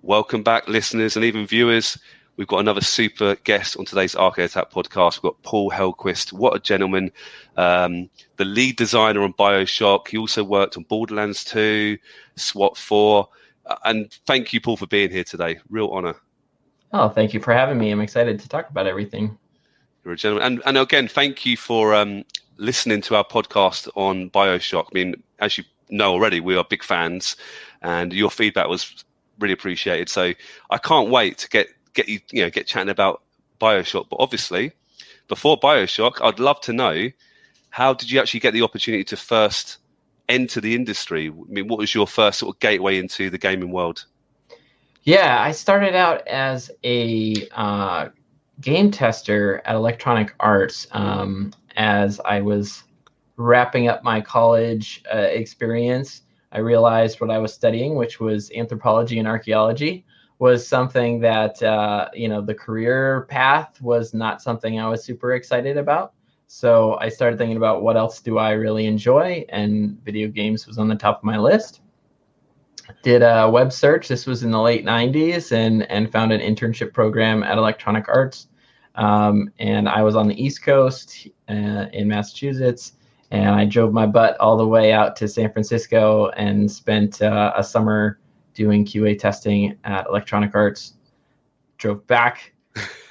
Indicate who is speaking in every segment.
Speaker 1: Welcome back, listeners and even viewers. We've got another super guest on today's Arcade Attack podcast. We've got Paul Hellquist. What a gentleman. The lead designer on BioShock. He also worked on Borderlands 2, SWAT 4. And thank you, Paul, for being here today. Real honor.
Speaker 2: Oh, thank you for having me. I'm excited to talk about everything.
Speaker 1: You're a gentleman. And again, thank you for listening to our podcast on BioShock. I mean, as you know already, we are big fans, and your feedback was really appreciated. So I can't wait to get chatting about BioShock. But obviously, before BioShock, I'd love to know, how did you actually get the opportunity to first enter the industry? I mean, what was your first sort of gateway into the gaming world?
Speaker 2: Yeah, I started out as a game tester at Electronic Arts as I was wrapping up my college experience. I realized what I was studying, which was anthropology and archaeology, was something that, the career path was not something I was super excited about. So I started thinking about what else do I really enjoy, and video games was on the top of my list. Did a web search. This was in the late 90s and found an internship program at Electronic Arts. And I was on the East Coast in Massachusetts. And I drove my butt all the way out to San Francisco and spent a summer doing QA testing at Electronic Arts. Drove back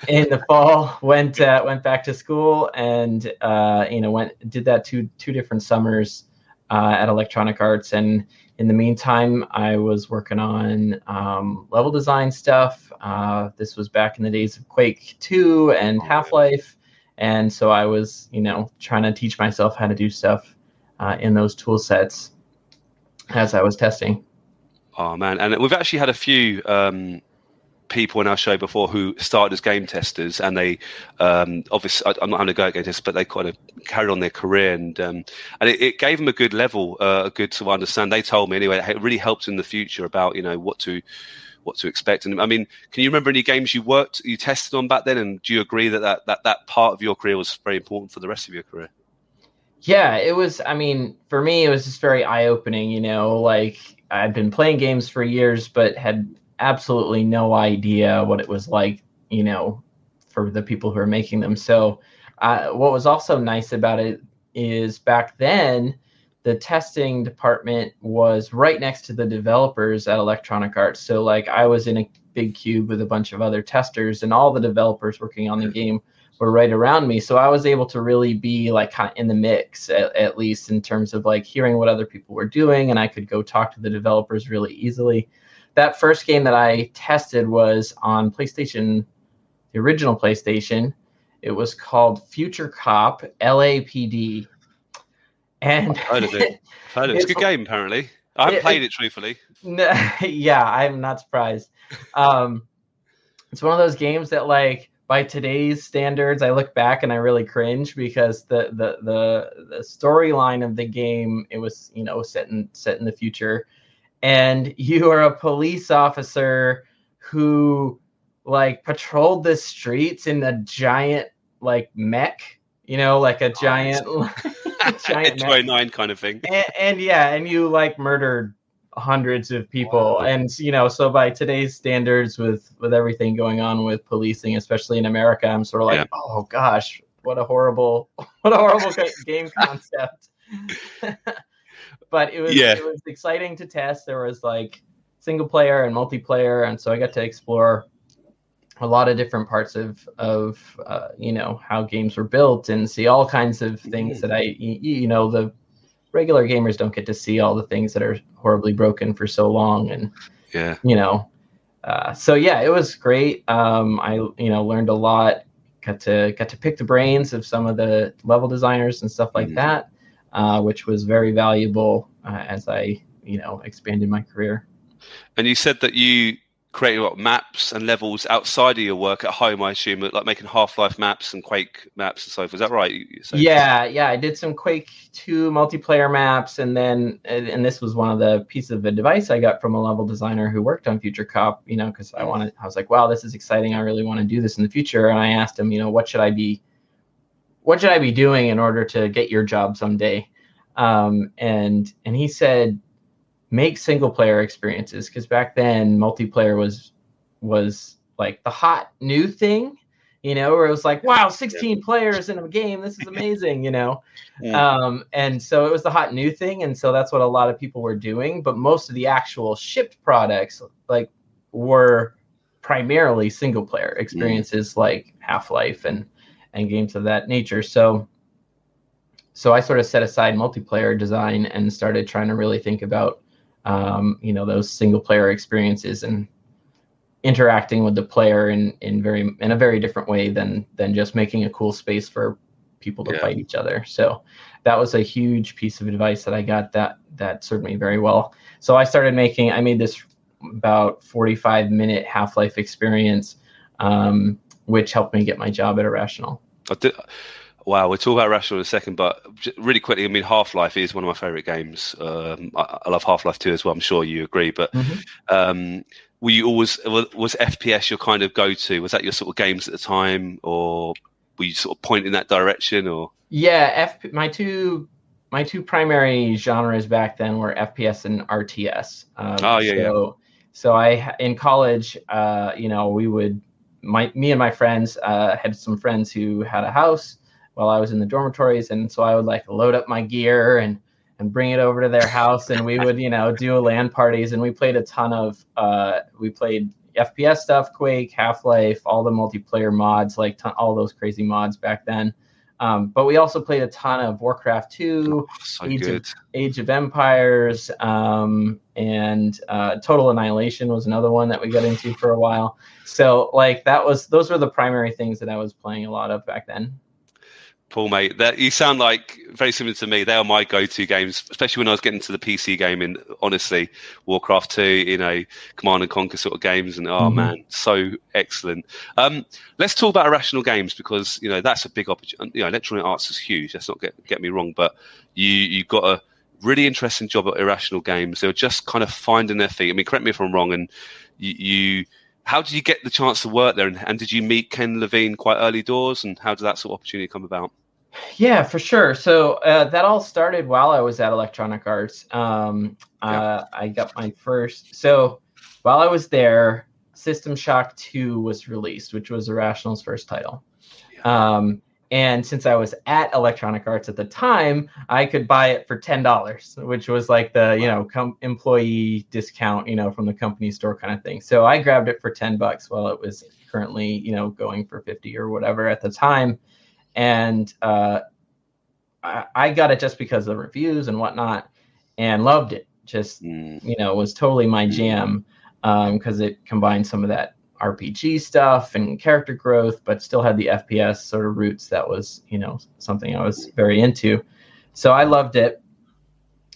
Speaker 2: in the fall, went back to school, and did that two different summers at Electronic Arts. And in the meantime, I was working on level design stuff. This was back in the days of Quake 2 and Half-Life. And so I was, trying to teach myself how to do stuff in those tool sets as I was testing.
Speaker 1: Oh, man. And we've actually had a few people in our show before who started as game testers, and they obviously, I'm not going to go at game testers, but they kind of carried on their career, and it gave them a good level, a good to understand. They told me anyway, it really helped in the future about, what to expect. And I mean, can you remember any games you tested on back then? And do you agree that part of your career was very important for the rest of your career?
Speaker 2: Yeah, it was. I mean, for me, it was just very eye-opening, like I'd been playing games for years, but had absolutely no idea what it was like, for the people who are making them. So what was also nice about it is back then, the testing department was right next to the developers at Electronic Arts. So like I was in a big cube with a bunch of other testers, and all the developers working on the game were right around me. So I was able to really be like kind of in the mix, at least in terms of like hearing what other people were doing, and I could go talk to the developers really easily. That first game that I tested was on PlayStation, the original PlayStation. It was called Future Cop LAPD. And
Speaker 1: I've heard of it. It's a good game, apparently. I haven't played it, truthfully.
Speaker 2: Yeah, I'm not surprised. It's one of those games that, like, by today's standards, I look back and I really cringe, because the storyline of the game, it was, set in the future. And you are a police officer who, like, patrolled the streets in a giant, like, mech, like a giant, giant
Speaker 1: 29 kind of thing.
Speaker 2: And you, like, murdered hundreds of people. Wow. And, so by today's standards, with everything going on with policing, especially in America, I'm sort of like, oh gosh, what a horrible game concept. But it was exciting to test. There was like single player and multiplayer, and so I got to explore a lot of different parts of how games were built, and see all kinds of things that the regular gamers don't get to see, all the things that are horribly broken for so long. And it was great. I learned a lot. Got to pick the brains of some of the level designers and stuff like that. Which was very valuable as I, expanded my career.
Speaker 1: And you said that you created maps and levels outside of your work at home, I assume, like making Half-Life maps and Quake maps and so forth. Is that right?
Speaker 2: Yeah. I did some Quake 2 multiplayer maps, and this was one of the pieces of advice I got from a level designer who worked on Future Cop, because I was like, wow, this is exciting. I really want to do this in the future. And I asked him, what should I be doing in order to get your job someday? And he said, make single player experiences, because back then multiplayer was like the hot new thing, where it was like, wow, 16 players in a game, this is amazing, and so it was the hot new thing, and so that's what a lot of people were doing. But most of the actual shipped products like were primarily single player experiences, like Half-Life and games of that nature. So I sort of set aside multiplayer design and started trying to really think about those single player experiences and interacting with the player in a very different way than just making a cool space for people to fight each other. So that was a huge piece of advice that I got that served me very well. So I made this about 45-minute Half-Life experience, which helped me get my job at Irrational.
Speaker 1: Wow, we'll talk about Irrational in a second, but really quickly, I mean, Half-Life is one of my favorite games. I love Half-Life 2 as well. I'm sure you agree, but were you always, was FPS your kind of go-to? Was that your sort of games at the time, or were you sort of pointing in that direction? Or
Speaker 2: my two primary genres back then were FPS and RTS. So in college, me and my friends had some friends who had a house while I was in the dormitories, and so I would like load up my gear and bring it over to their house, and we would do LAN parties, and we played a ton of FPS stuff, Quake, Half-Life, all the multiplayer mods, like all those crazy mods back then. But we also played a ton of Warcraft 2, Age of Empires, and Total Annihilation was another one that we got into for a while. So like those were the primary things that I was playing a lot of back then.
Speaker 1: Paul, mate, you sound like very similar to me. They are my go-to games, especially when I was getting to the PC gaming. Honestly, Warcraft 2, Command and Conquer sort of games, and man, so excellent. Let's talk about Irrational Games, because that's a big opportunity. Electronic Arts is huge. Let's not get me wrong, but you got a really interesting job at Irrational Games. They were just kind of finding their feet. I mean, correct me if I'm wrong. And you how did you get the chance to work there? And did you meet Ken Levine quite early doors? And how did that sort of opportunity come about?
Speaker 2: Yeah, for sure. So that all started while I was at Electronic Arts. I got my first. So while I was there, System Shock 2 was released, which was Irrational's first title. Yeah. And since I was at Electronic Arts at the time, I could buy it for $10, which was like the employee discount, from the company store kind of thing. So I grabbed it for $10 while it was currently going for 50 or whatever at the time. And I got it just because of the reviews and whatnot, and loved it. Just was totally my jam, because it combined some of that RPG stuff and character growth, but still had the FPS sort of roots. That was something I was very into. So I loved it.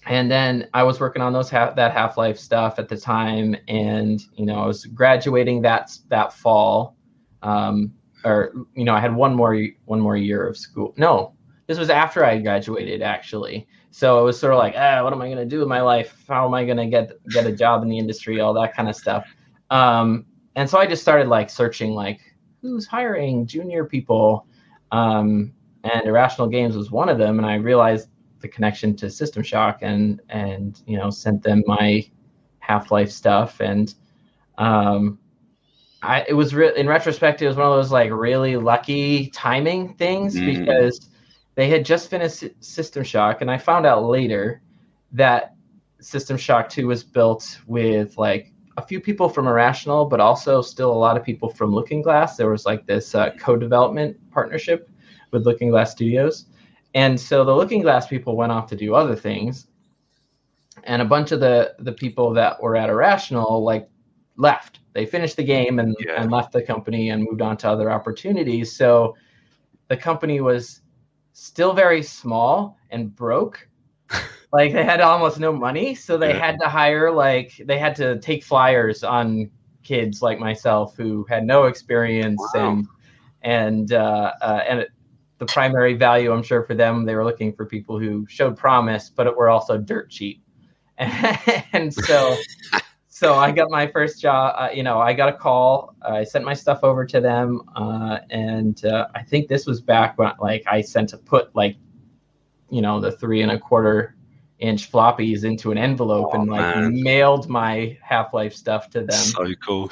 Speaker 2: And then I was working on that Half-Life stuff at the time, and I was graduating that fall. I had one more year of school. No, this was after I graduated, actually. So it was sort of like, what am I going to do with my life? How am I going to get a job in the industry? All that kind of stuff. And so I just started like searching, like, who's hiring junior people? And Irrational Games was one of them. And I realized the connection to System Shock, and sent them my Half-Life stuff. And it was in retrospect, it was one of those like really lucky timing things, because they had just finished System Shock, and I found out later that System Shock 2 was built with like a few people from Irrational, but also still a lot of people from Looking Glass. There was like this co-development partnership with Looking Glass Studios, and so the Looking Glass people went off to do other things, and a bunch of the people that were at Irrational like left. They finished the game and left the company and moved on to other opportunities. So the company was still very small and broke. Like they had almost no money. So they had to hire, they had to take flyers on kids like myself who had no experience. Wow. And the primary value, I'm sure for them, they were looking for people who showed promise, but were also dirt cheap. And so I got my first job, I got a call, I sent my stuff over to them. And I think this was back when I sent to put the 3.25 inch floppies into an envelope and like mailed my Half-Life stuff to them.
Speaker 1: So cool.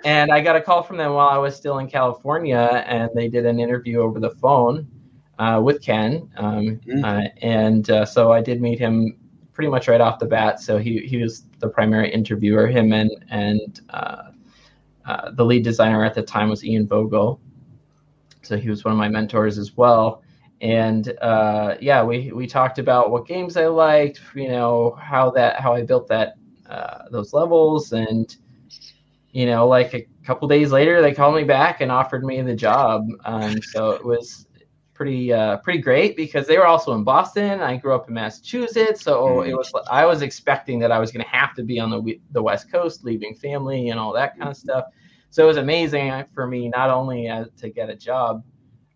Speaker 2: And I got a call from them while I was still in California, and they did an interview over the phone with Ken. So I did meet him pretty much right off the bat. So he was the primary interviewer. Him and the lead designer at the time was Ian Vogel. So he was one of my mentors as well. And we talked about what games I liked, how I built those levels, and like a couple days later, they called me back and offered me the job. So it was pretty great because they were also in Boston. I grew up in Massachusetts, so I was expecting that I was going to have to be on the West Coast, leaving family and all that kind of stuff. So it was amazing for me, not only to get a job,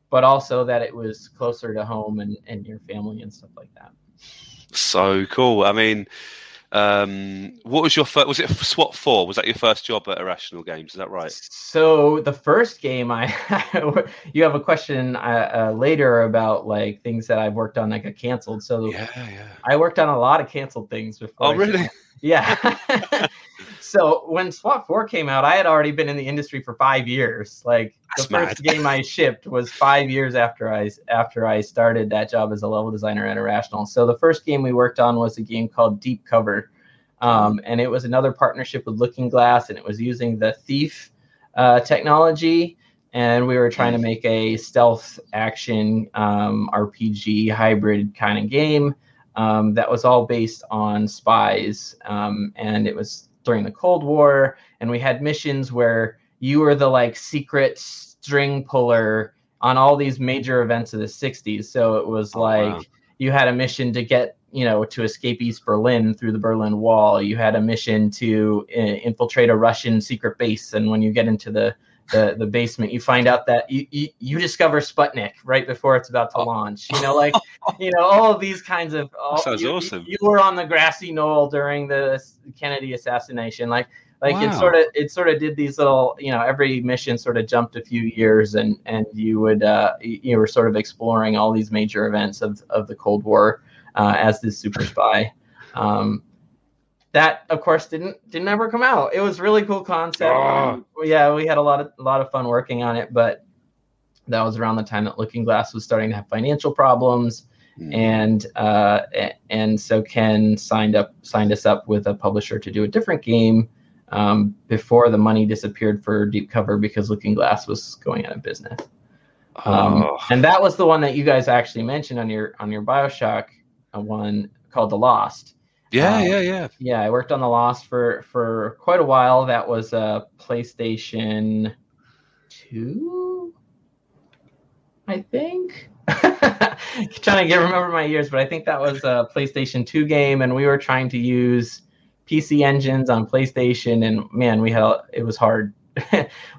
Speaker 2: but also that it was closer to home and your family and stuff like that. So
Speaker 1: cool. I mean, what was your first? Was it SWAT 4? Was that your first job at Irrational Games? Is that right?
Speaker 2: So the first game, you have a question later about like things that I've worked on that got canceled. So I worked on a lot of canceled things before.
Speaker 1: Oh, really?
Speaker 2: Yeah. So when SWAT 4 came out, I had already been in the industry for 5 years. Like the first game I shipped was 5 years after I started that job as a level designer at Irrational. So the first game we worked on was a game called Deep Cover. And it was another partnership with Looking Glass, and it was using the Thief technology. And we were trying to make a stealth action RPG hybrid kind of game that was all based on spies. And it was during the Cold War, and we had missions where you were the like secret string puller on all these major events of the 60s. So it was you had a mission to get, to escape East Berlin through the Berlin Wall. You had a mission to infiltrate a Russian secret base. And when you get into the basement, you find out that you discover Sputnik right before it's about to launch. All of these kinds of.
Speaker 1: Sounds awesome.
Speaker 2: You were on the grassy knoll during the Kennedy assassination. Wow. It sort of did these little. Every mission sort of jumped a few years, and you were sort of exploring all these major events of the Cold War as this super spy. That, of course, didn't ever come out. It was a really cool concept. We had a lot of fun working on it, but that was around the time that Looking Glass was starting to have financial problems, and so Ken signed us up with a publisher to do a different game before the money disappeared for Deep Cover because Looking Glass was going out of business. And that was the one that you guys actually mentioned on your BioShock one called The Lost. Yeah, I worked on The Lost for quite a while. That was a PlayStation 2, I think. Trying to remember my years, but I think that was a PlayStation 2 game, and we were trying to use PC engines on PlayStation, and man, it was hard.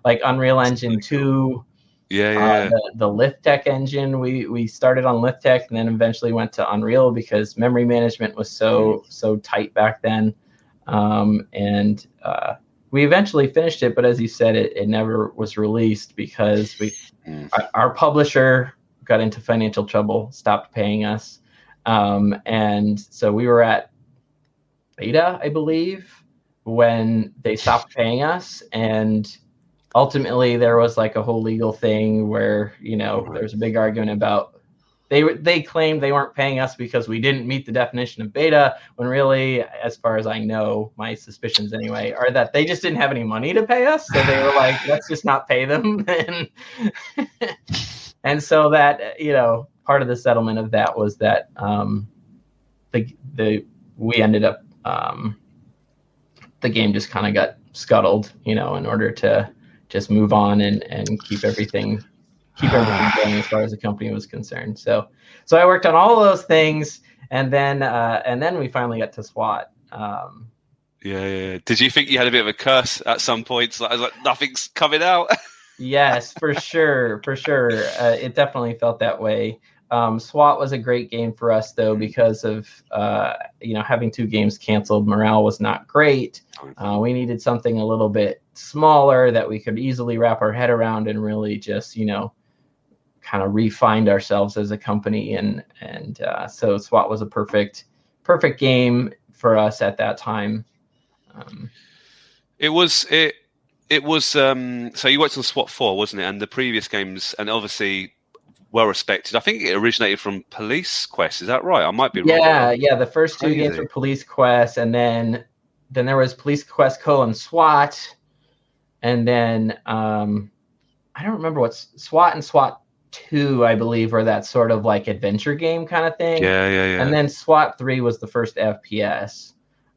Speaker 2: Like Unreal Engine 2. The LiftTech engine, we started on LiftTech and then eventually went to Unreal because memory management was so tight back then. We eventually finished it, but as you said, it never was released because our publisher got into financial trouble, stopped paying us. And so we were at beta, I believe, when they stopped paying us, and ultimately, there was like a whole legal thing where, there was a big argument about they claimed they weren't paying us because we didn't meet the definition of beta, when really, as far as I know, my suspicions anyway, are that they just didn't have any money to pay us. So they were like, let's just not pay them. And so that, part of the settlement of that was that we ended up, the game just kind of got scuttled, in order to just move on and keep everything going as far as the company was concerned. So I worked on all of those things, and then we finally got to SWAT.
Speaker 1: Did you think you had a bit of a curse at some points? Like nothing's coming out.
Speaker 2: Yes, for sure. It definitely felt that way. SWAT was a great game for us, though, because of having 2 games canceled. Morale was not great. We needed something a little bit smaller that we could easily wrap our head around and really just kind of re-find ourselves as a company, and so SWAT was a perfect game for us at that time.
Speaker 1: It was. So you worked on SWAT 4, wasn't it? And the previous games, and obviously well respected. I think it originated from Police Quest. Is that right? I might be wrong.
Speaker 2: Yeah. The first two games were Police Quest, and then there was Police Quest : SWAT, and then I don't remember what's SWAT and SWAT 2, I believe, were that sort of like adventure game kind of thing.
Speaker 1: Yeah.
Speaker 2: And then SWAT 3 was the first FPS,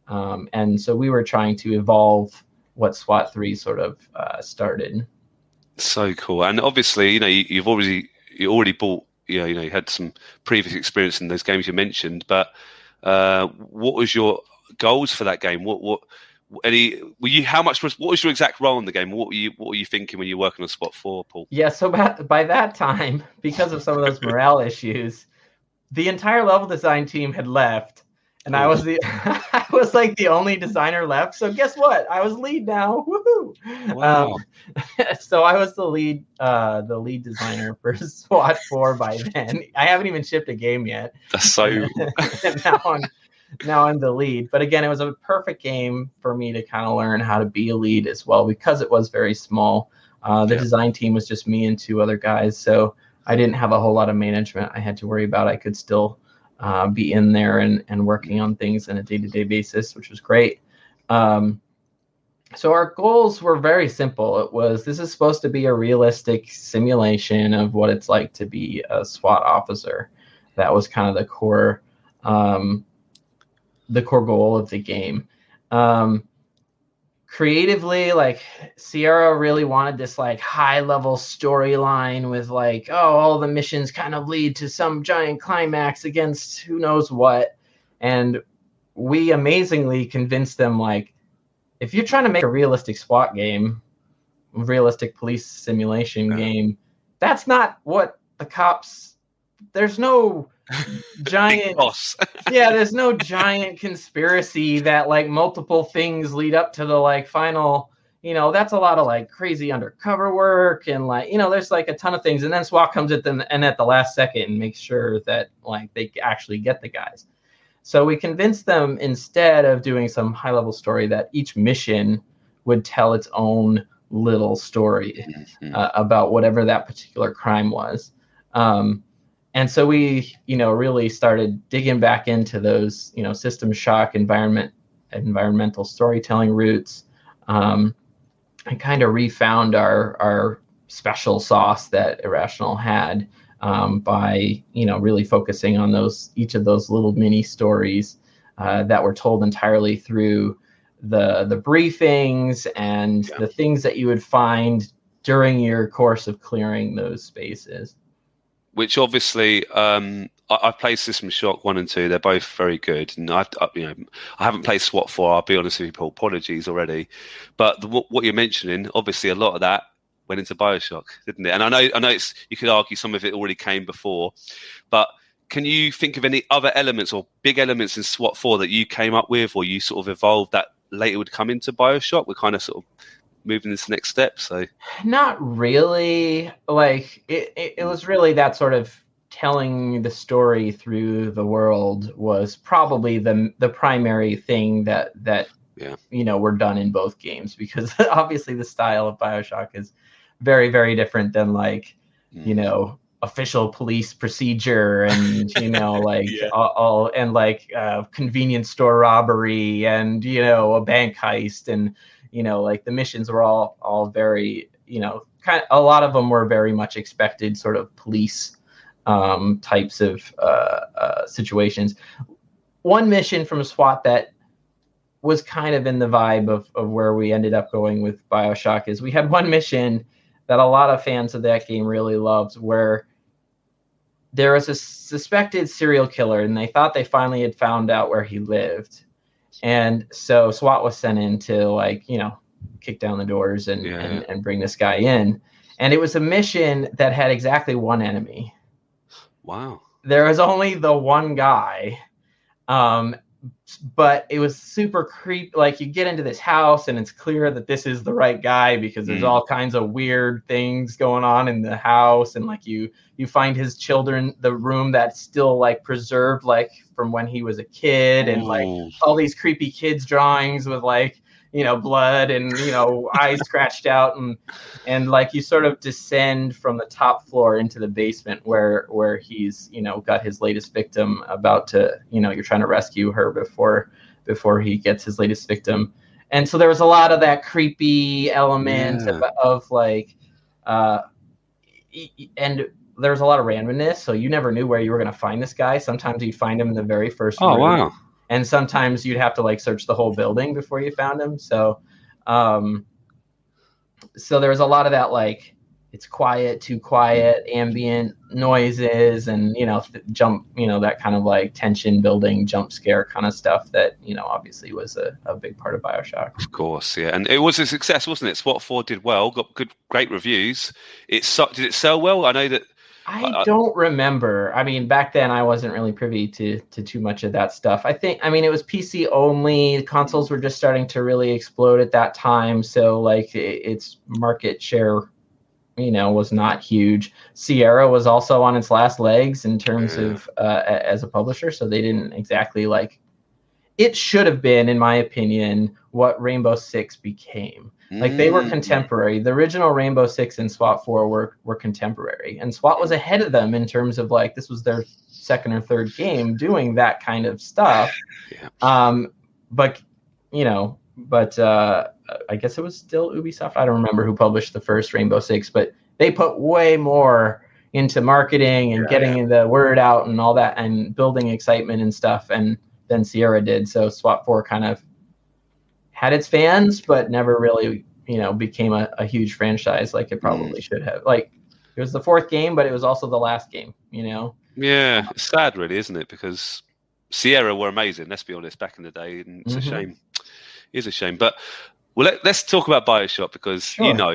Speaker 2: and so we were trying to evolve what SWAT 3 sort of started. So
Speaker 1: cool. And obviously, you already bought, you had some previous experience in those games you mentioned, but what was your goals for that game? What was your exact role in the game? What were you thinking when you were working on SWAT 4, Paul?
Speaker 2: Yeah, so by that time, because of some of those morale issues, the entire level design team had left, and I was like the only designer left. So guess what? I was lead now. Woohoo!
Speaker 1: Wow.
Speaker 2: So I was the lead designer for SWAT 4 by then. I haven't even shipped a game yet.
Speaker 1: That's so.
Speaker 2: Now I'm the lead. But again, it was a perfect game for me to kind of learn how to be a lead as well, because it was very small. The design team was just me and 2 other guys, so I didn't have a whole lot of management I had to worry about. I could still be in there and working on things on a day-to-day basis, which was great. So our goals were very simple. This is supposed to be a realistic simulation of what it's like to be a SWAT officer. That was kind of the core goal of the game. Creatively, like, Sierra really wanted this like high level storyline with like, all the missions kind of lead to some giant climax against who knows what. And we amazingly convinced them, like, if you're trying to make a realistic SWAT game, realistic police simulation game, that's not what the cops, there's no giant there's no giant conspiracy that like multiple things lead up to the like final, that's a lot of like crazy undercover work, and like, there's like a ton of things, and then SWAT comes at them and at the last second and makes sure that like they actually get the guys. So we convinced them, instead of doing some high level story, that each mission would tell its own little story about whatever that particular crime was. And so we, really started digging back into those, System Shock environmental storytelling roots, and kind of refound our special sauce that Irrational had, by, really focusing on each of those little mini stories that were told entirely through the briefings and the things that you would find during your course of clearing those spaces.
Speaker 1: Which obviously, I've played System Shock 1 and 2. They're both very good, and I haven't played SWAT 4. I'll be honest with you, Paul. Apologies already, but what you're mentioning, obviously, a lot of that went into BioShock, didn't it? And I know you could argue some of it already came before, but can you think of any other elements or big elements in SWAT 4 that you came up with, or you sort of evolved that later would come into BioShock? We're kind of sort of moving this next step. So
Speaker 2: not really. Like it was really that sort of telling the story through the world was probably the primary thing that were done in both games, because obviously the style of BioShock is very, very different than like official police procedure and all and like convenience store robbery and a bank heist, and like the missions were all very kind of, a lot of them were very much expected sort of police types of situations. One mission from SWAT that was kind of in the vibe of where we ended up going with BioShock is we had one mission that a lot of fans of that game really loved, where there was a suspected serial killer and they thought they finally had found out where he lived. And so SWAT was sent in to like, kick down the doors and bring this guy in. And it was a mission that had exactly one enemy.
Speaker 1: Wow.
Speaker 2: There was only the one guy. but it was super creepy. Like, you get into this house and it's clear that this is the right guy because there's all kinds of weird things going on in the house, and like you find his children, the room that's still like preserved like from when he was a kid, and like all these creepy kids drawings with like, you know, blood and, you know, eyes scratched out, and like you sort of descend from the top floor into the basement where he's, you know, got his latest victim about to, you know, you're trying to rescue her before he gets his latest victim. And so there was a lot of that creepy element of like, and there was a lot of randomness, so you never knew where you were going to find this guy. Sometimes you'd find him in the very first room.
Speaker 1: Wow.
Speaker 2: And sometimes you'd have to like search the whole building before you found him. So, so there was a lot of that, like, it's quiet, too quiet, ambient noises, and, you know, jump, you know, that kind of like tension building, jump scare kind of stuff that, you know, obviously was a big part of BioShock.
Speaker 1: Of course, yeah. And it was a success, wasn't it? SWAT 4 did well, got great reviews. Did it sell well? I know that.
Speaker 2: I don't remember. I mean, back then I wasn't really privy to too much of that stuff. I mean, it was PC only. Consoles were just starting to really explode at that time. So like its market share, you know, was not huge. Sierra was also on its last legs in terms of as a publisher. So they didn't exactly like, it should have been, in my opinion, what Rainbow Six became. Like, they were contemporary. The original Rainbow Six and SWAT 4 were contemporary, and SWAT was ahead of them in terms of like, this was their second or third game doing that kind of stuff. But you know, I guess it was still Ubisoft. I don't remember who published the first Rainbow Six, but they put way more into marketing and getting the word out and all that, and building excitement and stuff, and than Sierra did. So SWAT 4 kind of had its fans, but never really, you know, became a huge franchise like it probably should have. Like, it was the fourth game, but it was also the last game, you know?
Speaker 1: Yeah, it's sad, really, isn't it? Because Sierra were amazing, let's be honest, back in the day, and it's a shame. It is a shame. But well, let's talk about BioShock, because you know,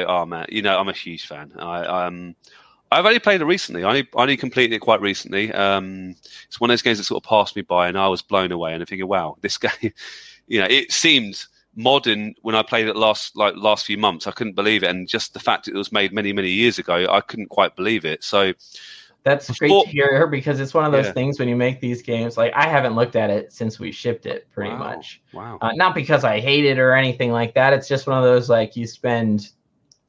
Speaker 1: oh man, you know, I'm a huge fan. I've only played it recently. I only completed it quite recently. It's one of those games that sort of passed me by, and I was blown away. And I'm thinking, wow, this game, you know, it seemed modern when I played it last few months. I couldn't believe it, and just the fact that it was made many years ago, I couldn't quite believe it. So
Speaker 2: that's great to hear, because it's one of those things when you make these games. Like, I haven't looked at it since we shipped it, pretty much.
Speaker 1: Wow.
Speaker 2: Not because I hate it or anything like that. It's just one of those, like, you spend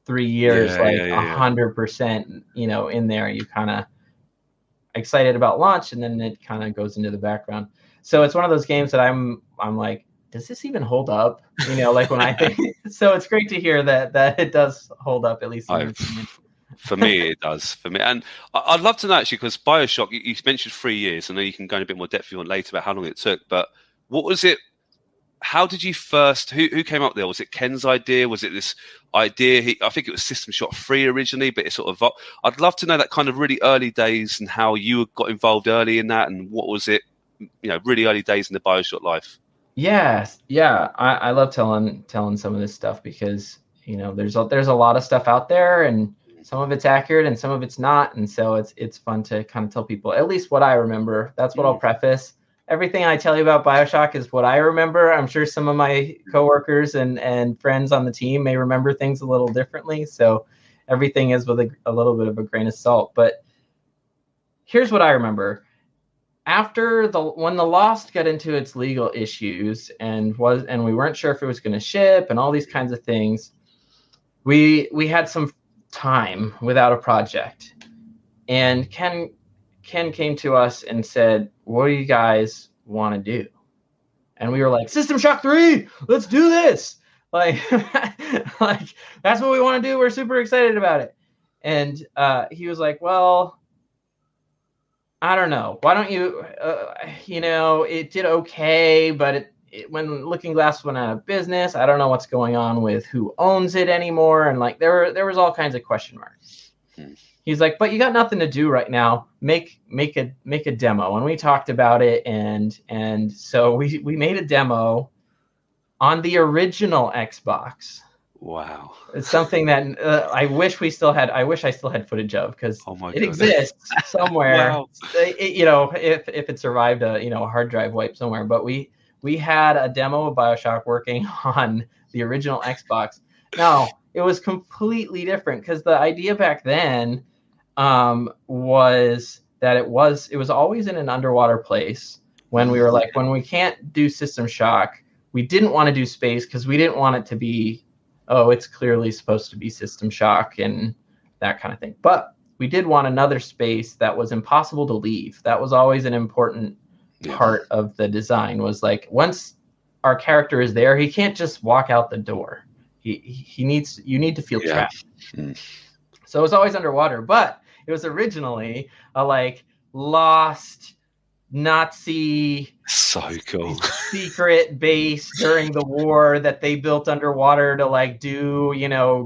Speaker 2: 3 years 100%, you know, in there. You kind of excited about launch, and then it kind of goes into the background. So it's one of those games that I'm like, does this even hold up? You know, like when I think. So it's great to hear that it does hold up, at least in your opinion.
Speaker 1: For me, it does. For me, and I'd love to know, actually, because BioShock, you mentioned 3 years. I know you can go in a bit more depth if you want later about how long it took. But what was it? How did you first? Who came up there? Was it Ken's idea? Was it this idea? I think it was System Shock 3 originally, but it sort of. I'd love to know that kind of really early days and how you got involved early in that, and what was it? You know, really early days in the BioShock life.
Speaker 2: Yes, yeah, I love telling some of this stuff, because, you know, there's a lot of stuff out there, and some of it's accurate and some of it's not, and so it's fun to kind of tell people at least what I remember. That's what I'll preface. Everything I tell you about BioShock is what I remember. I'm sure some of my coworkers and friends on the team may remember things a little differently, so everything is with a little bit of a grain of salt. But here's what I remember. After when the Lost got into its legal issues and we weren't sure if it was going to ship and all these kinds of things, we had some time without a project, and Ken came to us and said, "What do you guys want to do?" And we were like, "System Shock 3, let's do this!" Like, like that's what we want to do. We're super excited about it. And he was like, "Well, I don't know. Why don't you, you know, it did okay, but when Looking Glass went out of business, I don't know what's going on with who owns it anymore." And like, there was all kinds of question marks. He's like, "But you got nothing to do right now. Make a demo." And we talked about it. And so we made a demo on the original Xbox
Speaker 1: Wow.
Speaker 2: It's something that I wish I still had footage of, because
Speaker 1: Oh my
Speaker 2: it
Speaker 1: God.
Speaker 2: exists somewhere.
Speaker 1: Wow.
Speaker 2: If it survived a hard drive wipe somewhere. But we had a demo of BioShock working on the original Xbox. Now, it was completely different, because the idea back then was that it was always in an underwater place. When we were like, when we can't do System Shock, we didn't want to do space, because we didn't want it to be, oh, it's clearly supposed to be System Shock and that kind of thing. But we did want another space that was impossible to leave. That was always an important part of the design, was like, once our character is there, he can't just walk out the door. You need to feel trapped. So it was always underwater, but it was originally a like lost Nazi
Speaker 1: So cool
Speaker 2: secret base during the war that they built underwater to like do,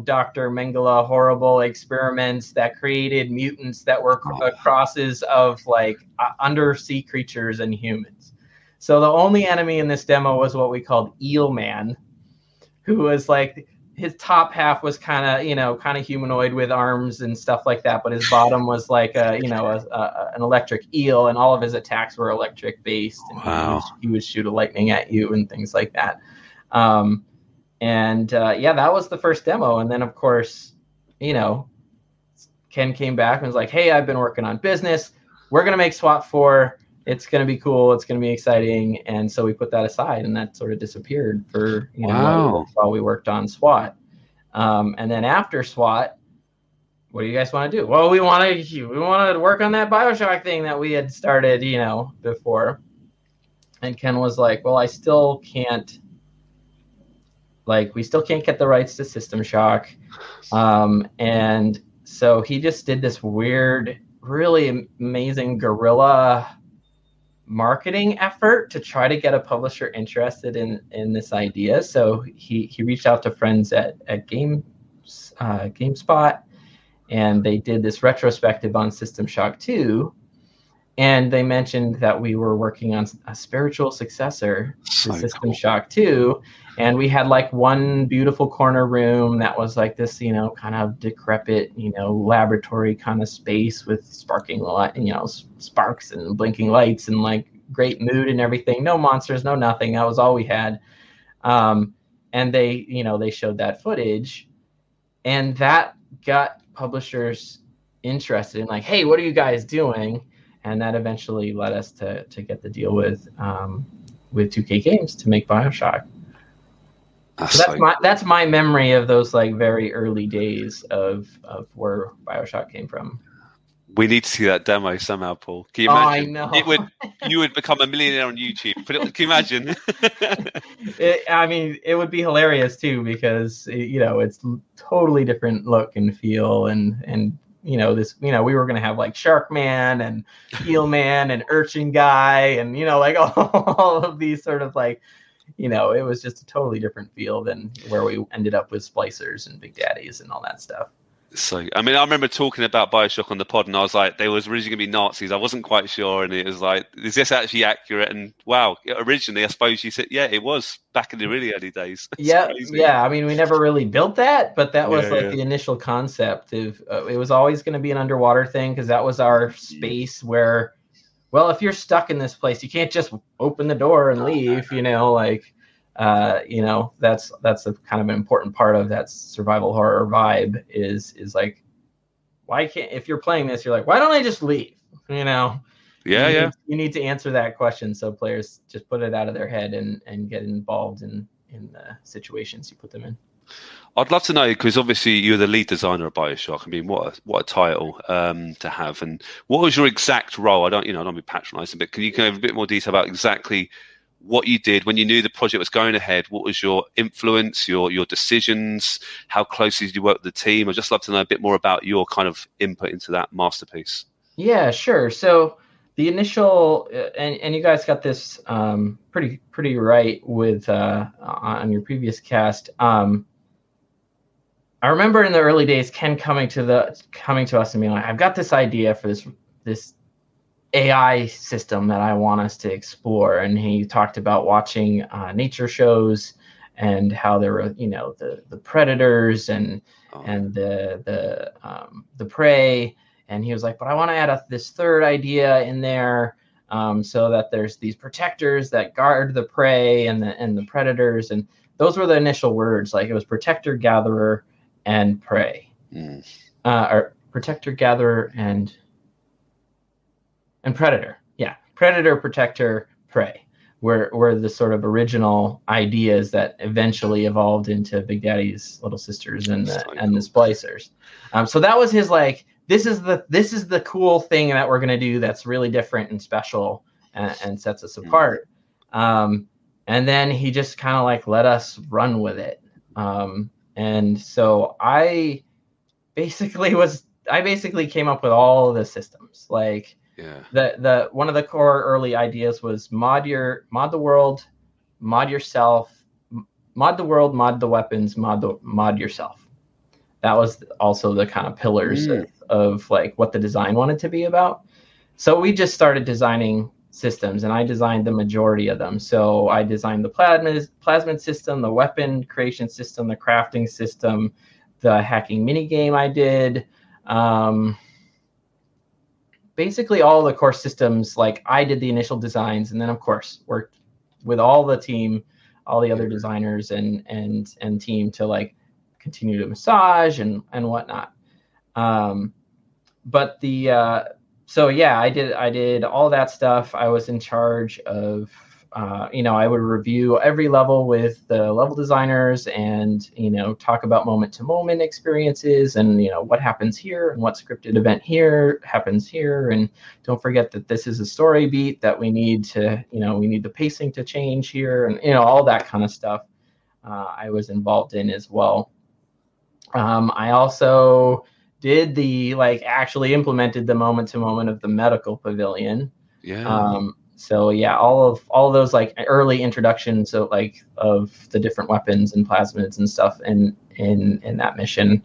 Speaker 2: Dr. Mengele horrible experiments that created mutants that were crosses of like undersea creatures and humans. So the only enemy in this demo was what we called Eel Man, who was like, his top half was kind of humanoid with arms and stuff like that, but his bottom was like an electric eel, and all of his attacks were electric based. And
Speaker 1: wow.
Speaker 2: he would shoot a lightning at you and things like that. That was the first demo. And then of course, Ken came back and was like, "Hey, I've been working on business. We're gonna make SWAT 4. It's going to be cool. It's going to be exciting." And so we put that aside, and that sort of disappeared for, while we worked on SWAT. And then after SWAT, what do you guys want to do? Well, we wanted to work on that BioShock thing that we had started, before. And Ken was like, well, we still can't get the rights to System Shock. And so he just did this weird, really amazing guerrilla marketing effort to try to get a publisher interested in this idea. So he reached out to friends at GameSpot, and they did this retrospective on System Shock 2, and they mentioned that we were working on a spiritual successor to System Shock 2, and we had like one beautiful corner room that was like this, kind of decrepit, laboratory kind of space with sparking light, sparks and blinking lights and like great mood and everything. No monsters, no nothing. That was all we had. And they showed that footage, and that got publishers interested in like, hey, what are you guys doing? And that eventually led us to get the deal with 2K Games to make BioShock. So that's my memory of those like very early days of where BioShock came from.
Speaker 1: We need to see that demo somehow, Paul. Can you imagine?
Speaker 2: I know.
Speaker 1: You would become a millionaire on YouTube. Can you imagine?
Speaker 2: It would be hilarious too, because it's totally different look and feel, and we were gonna have like Shark Man and Eel Man and Urchin Guy, and like all of these sort of like, it was just a totally different feel than where we ended up with splicers and Big Daddies and all that stuff.
Speaker 1: So, I remember talking about BioShock on the pod, and I was like, they was originally going to be Nazis. I wasn't quite sure, and it was like, is this actually accurate? And wow, originally, I suppose you said, yeah, it was back in the really early days.
Speaker 2: Yeah. We never really built that, but that was the initial concept of it was always going to be an underwater thing, because that was our space where, well, if you're stuck in this place, you can't just open the door and leave. That's a kind of an important part of that survival horror vibe is like, why can't, if you're playing this, you're like, why don't I just leave? You need to answer that question, so players just put it out of their head and get involved in the situations you put them in.
Speaker 1: I'd love to know, because obviously you're the lead designer of BioShock. What a title to have. And what was your exact role? I don't be patronizing, but can you give a bit more detail about exactly what you did when you knew the project was going ahead? What was your influence, your decisions? How closely did you work with the team? I'd just love to know a bit more about your kind of input into that masterpiece. Yeah,
Speaker 2: sure. So the initial, and you guys got this pretty right with on your previous cast. I remember in the early days, Ken coming to us and being like, I've got this idea for this AI system that I want us to explore. And he talked about watching nature shows and how there were, the predators and the prey. And he was like, but I want to add this third idea in there, so that there's these protectors that guard the prey and the predators. And those were the initial words. Like, it was protector, gatherer, and prey. Or protector, gatherer, and predator. Yeah, predator, protector, prey were the sort of original ideas that eventually evolved into Big Daddy's Little Sisters and the Splicers. So that was his, like, this is the cool thing that we're gonna do that's really different and special and sets us apart. And then he just kind of like let us run with it. And so I basically came up with all of the systems. Like, the one of the core early ideas was mod the world, mod yourself, mod the world, mod the weapons, mod yourself. That was also the kind of pillars of like what the design wanted to be about. So we just started designing systems, and I designed the majority of them. So I designed the plasmid system, the weapon creation system, the crafting system, the hacking mini game I did. Basically all the core systems. Like, I did the initial designs, and then of course worked with all the team, all the other designers and team to like continue to massage and whatnot. But so yeah, I did all that stuff. I was in charge of, I would review every level with the level designers and, talk about moment to moment experiences and, what happens here and what scripted event here happens here. And don't forget that this is a story beat that we need to, we need the pacing to change here, and, all that kind of stuff I was involved in as well. I also did actually implemented the moment to moment of the medical pavilion. So yeah, all of those like early introductions of the different weapons and plasmids and stuff in that mission.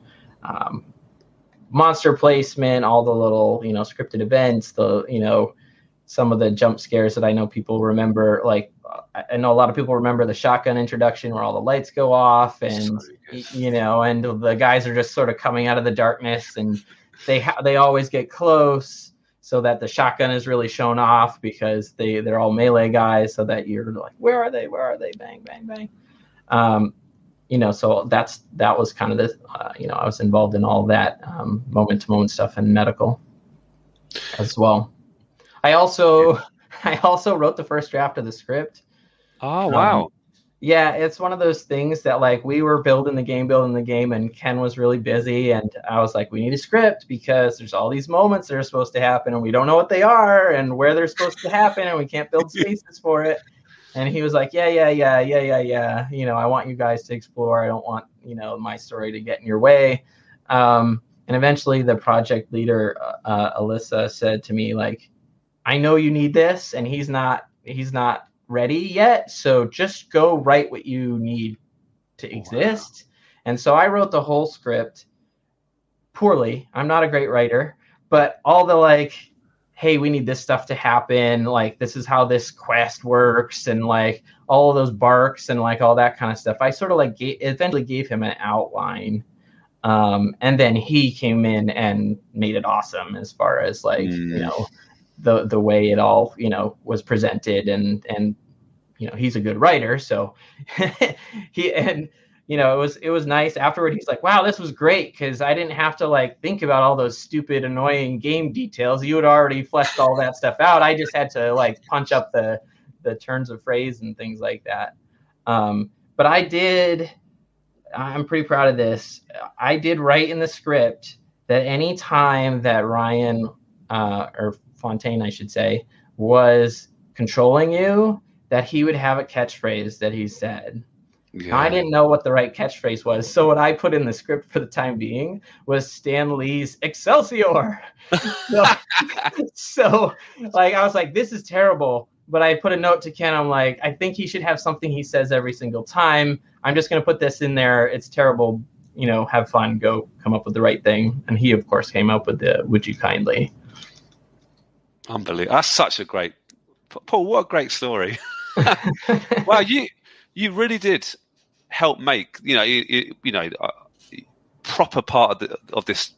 Speaker 2: Monster placement, all the little, scripted events, some of the jump scares that I know people remember. Like, I know a lot of people remember the shotgun introduction where all the lights go off and, and the guys are just sort of coming out of the darkness, and they always get close so that the shotgun is really shown off because they're all melee guys, so that you're like, where are they? Bang, bang, bang. So that was kind of the, I was involved in all that moment to moment stuff and medical as well. I also wrote the first draft of the script.
Speaker 1: Oh, wow.
Speaker 2: Yeah, it's one of those things that like we were building the game, and Ken was really busy, and I was like, we need a script because there's all these moments that are supposed to happen, and we don't know what they are and where they're supposed to happen, and we can't build spaces for it. And he was like, yeah. I want you guys to explore. I don't want, my story to get in your way. And eventually the project leader, Alyssa, said to me, like, I know you need this, and he's not ready yet, so just go write what you need to exist. And so I wrote the whole script poorly. I'm not a great writer, but all the like, hey, we need this stuff to happen, like this is how this quest works, and like all of those barks and like all that kind of stuff, I sort of like eventually gave him an outline, and then he came in and made it awesome as far as like the way it all was presented, and he's a good writer, so it was nice afterward. He's like, wow, this was great, because I didn't have to like think about all those stupid annoying game details. You had already fleshed all that stuff out. I just had to like punch up the turns of phrase and things like that. But I'm pretty proud of this. I did write in the script that any time that Ryan or Fontaine, I should say, was controlling you, that he would have a catchphrase that he said. Yeah. I didn't know what the right catchphrase was, so what I put in the script for the time being was Stan Lee's Excelsior. So like I was like, this is terrible, but I put a note to Ken. I'm like, I think he should have something he says every single time. I'm just going to put this in there. It's terrible. Have fun. Go come up with the right thing. And he, of course, came up with the "Would you kindly."
Speaker 1: Unbelievable. That's such a great, Paul. What a great story. Wow, you really did helped make proper part of this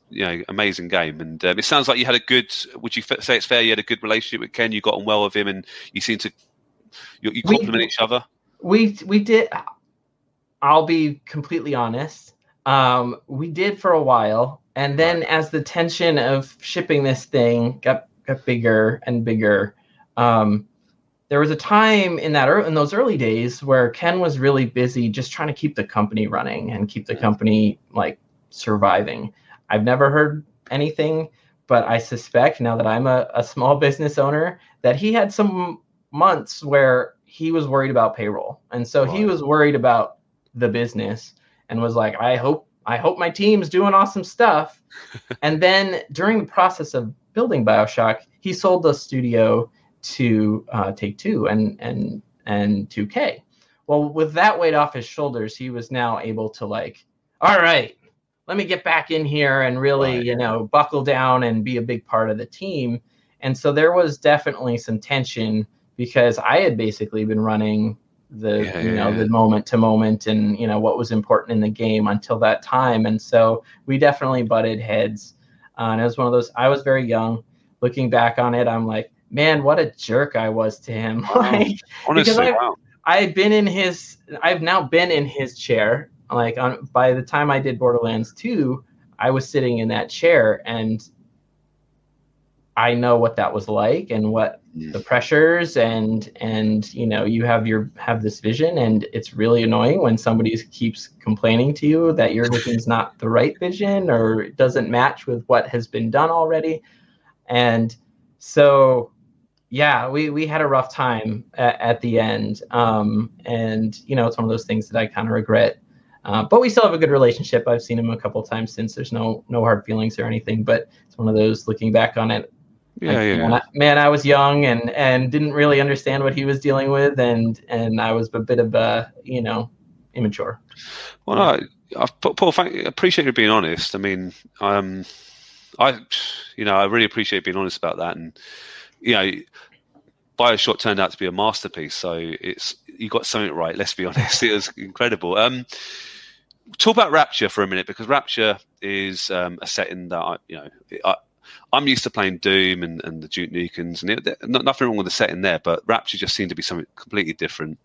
Speaker 1: amazing game. And it sounds like you had a good. Would you say it's fair? You had a good relationship with Ken. You got on well with him, and you seem to you complement each other.
Speaker 2: We did. I'll be completely honest. We did for a while, and then as the tension of shipping this thing got bigger and bigger, there was a time in those early days where Ken was really busy just trying to keep the company running and keep the company like surviving. I've never heard anything, but I suspect now that I'm a small business owner that he had some months where he was worried about payroll, and so he was worried about the business and was like, I hope my team's doing awesome stuff. And then during the process of building BioShock, he sold the studio to Take-Two and 2K. Well, with that weight off his shoulders, he was now able to like, all right, let me get back in here and really, buckle down and be a big part of the team. And so there was definitely some tension because I had basically been running the moment to moment and what was important in the game until that time. And so we definitely butted heads. And it was one of those. I was very young. Looking back on it, I'm like, man, what a jerk I was to him. Like,
Speaker 1: honestly,
Speaker 2: I've now been in his chair. Like by the time I did Borderlands 2, I was sitting in that chair, and I know what that was like and what the pressures and you have this vision, and it's really annoying when somebody keeps complaining to you that your vision's not the right vision or it doesn't match with what has been done already. And so we had a rough time at the end, and it's one of those things that I kind of regret, but we still have a good relationship. I've seen him a couple of times since. There's no hard feelings or anything, but it's one of those, looking back on it, I was young and didn't really understand what he was dealing with, and I was a bit of immature.
Speaker 1: Well, Paul, I appreciate you being honest. I mean, I really appreciate being honest about that, and BioShock turned out to be a masterpiece. So you got something right. Let's be honest, it was incredible. Talk about Rapture for a minute, because Rapture is a setting that I'm used to playing Doom and the Duke Nukens, and nothing wrong with the setting there, but Rapture just seemed to be something completely different.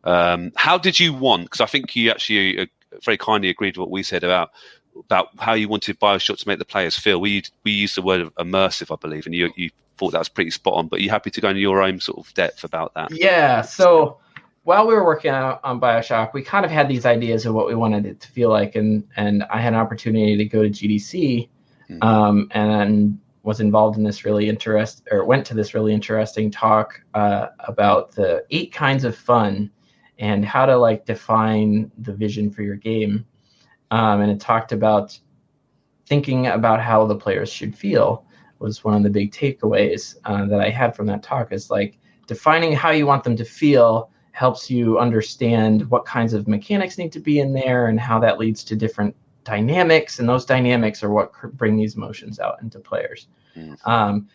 Speaker 1: How did you want? Because I think you actually very kindly agreed with what we said about how you wanted BioShock to make the players feel. We used the word of immersive, I believe, and you thought that was pretty spot on. But are you happy to go into your own sort of depth about that?
Speaker 2: Yeah. So while we were working on BioShock, we kind of had these ideas of what we wanted it to feel like, and I had an opportunity to go to GDC. And was involved in this went to this really interesting talk about the 8 kinds of fun and how to like define the vision for your game. And it talked about thinking about how the players should feel was one of the big takeaways that I had from that talk. Is like defining how you want them to feel helps you understand what kinds of mechanics need to be in there and how that leads to different dynamics, and those dynamics are what bring these emotions out into players.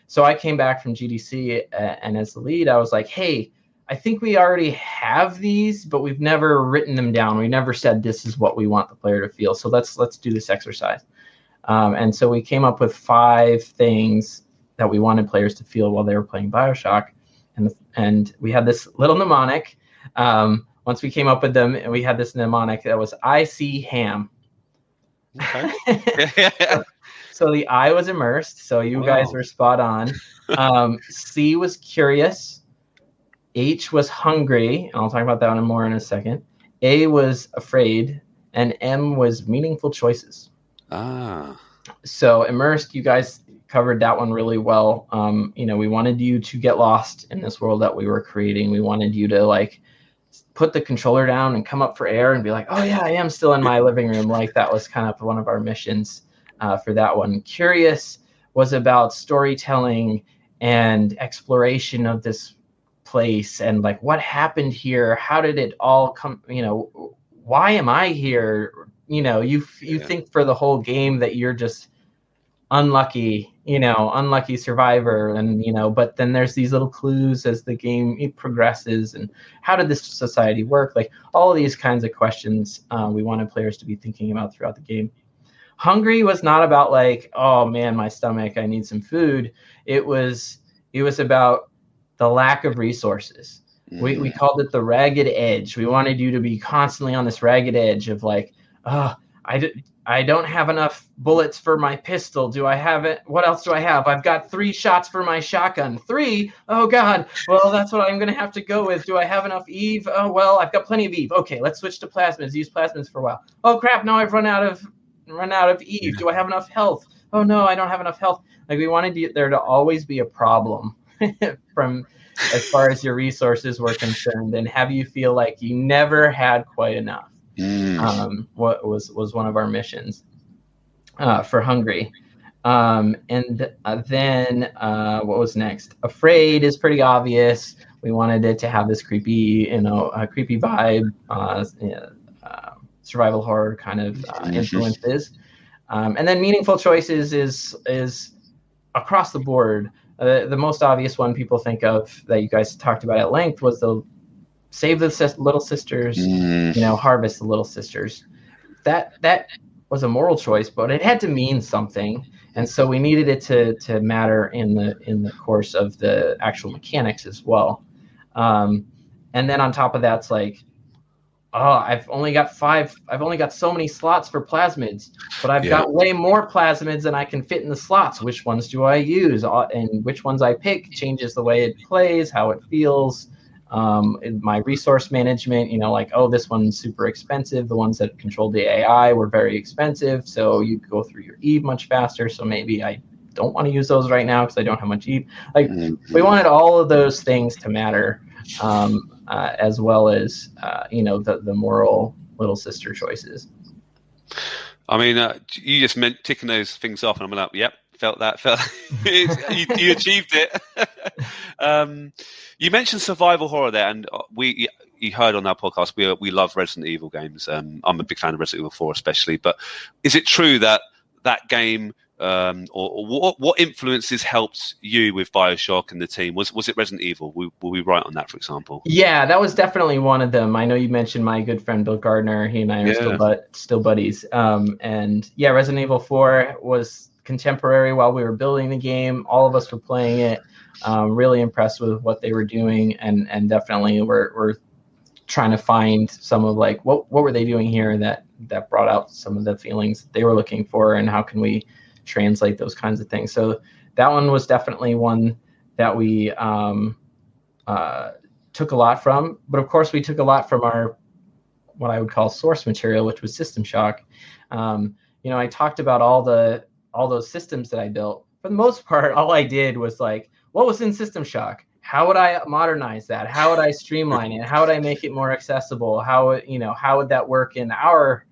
Speaker 2: So I came back from GDC, and as the lead, I was like, hey, I think we already have these, but we've never written them down. We never said this is what we want the player to feel. So let's do this exercise. And so we came up with 5 things that we wanted players to feel while they were playing BioShock. And we had this little mnemonic. Once we came up with them, and we had this mnemonic that was, I see ham. Okay. So the I was immersed. So you guys were spot on. C was curious. H was hungry. And I'll talk about that one more in a second. A was afraid. And M was meaningful choices. So immersed, you guys covered that one really well. We wanted you to get lost in this world that we were creating. We wanted you to like put the controller down and come up for air and be like, oh yeah, I am still in my living room. Like that was kind of one of our missions for that one. Curious was about storytelling and exploration of this place and like what happened here. How did it all come? Why am I here? You think for the whole game that you're just unlucky, unlucky survivor, and but then there's these little clues as the game progresses, and how did this society work? Like all of these kinds of questions we wanted players to be thinking about throughout the game. Hungry was not about like, oh man, my stomach, I need some food. It was about the lack of resources. We called it the ragged edge. We wanted you to be constantly on this ragged edge of like, I don't have enough bullets for my pistol. Do I have it? What else do I have? I've got 3 shots for my shotgun. 3? Oh God. Well, that's what I'm going to have to go with. Do I have enough Eve? Oh, well, I've got plenty of Eve. Okay, let's switch to plasmids. Use plasmids for a while. Oh crap, now I've run out of Eve. Do I have enough health? Oh no, I don't have enough health. Like we wanted there to always be a problem from as far as your resources were concerned, and have you feel like you never had quite enough. What was one of our missions for Hungry. And then what was next? Afraid is pretty obvious. We wanted it to have this creepy, creepy vibe, survival horror kind of influences. And then meaningful choices is across the board. The most obvious one people think of that you guys talked about at length was the save the little sisters, harvest the little sisters. That was a moral choice, but it had to mean something, and so we needed it to matter in the course of the actual mechanics as well. And then on top of that, it's like, I've only got so many slots for plasmids, but I've got way more plasmids than I can fit in the slots. Which ones do I use? And which ones I pick changes the way it plays, how it feels. My resource management, this one's super expensive. The ones that controlled the AI were very expensive, so you go through your Eve much faster. So maybe I don't want to use those right now because I don't have much Eve. We wanted all of those things to matter. As well as the moral little sister choices.
Speaker 1: I mean, you just meant ticking those things off, and I'm like, yep, felt you achieved it. You mentioned survival horror there, and you heard on our podcast we love Resident Evil games. I'm a big fan of Resident Evil 4 especially. But is it true that game or what influences helped you with BioShock and the team? Was it Resident Evil? Were we right on that, for example?
Speaker 2: Yeah, that was definitely one of them. I know you mentioned my good friend Bill Gardner. He and I are still buddies. And yeah, Resident Evil 4 was contemporary while we were building the game. All of us were playing it. Really impressed with what they were doing, and definitely we're trying to find some of like what were they doing here that brought out some of the feelings that they were looking for, and how can we translate those kinds of things. So that one was definitely one that we took a lot from, but of course we took a lot from our what I would call source material, which was System Shock. I talked about all those systems that I built. For the most part, all I did was like, what was in System Shock? How would I modernize that? How would I streamline it? How would I make it more accessible? How would that work in our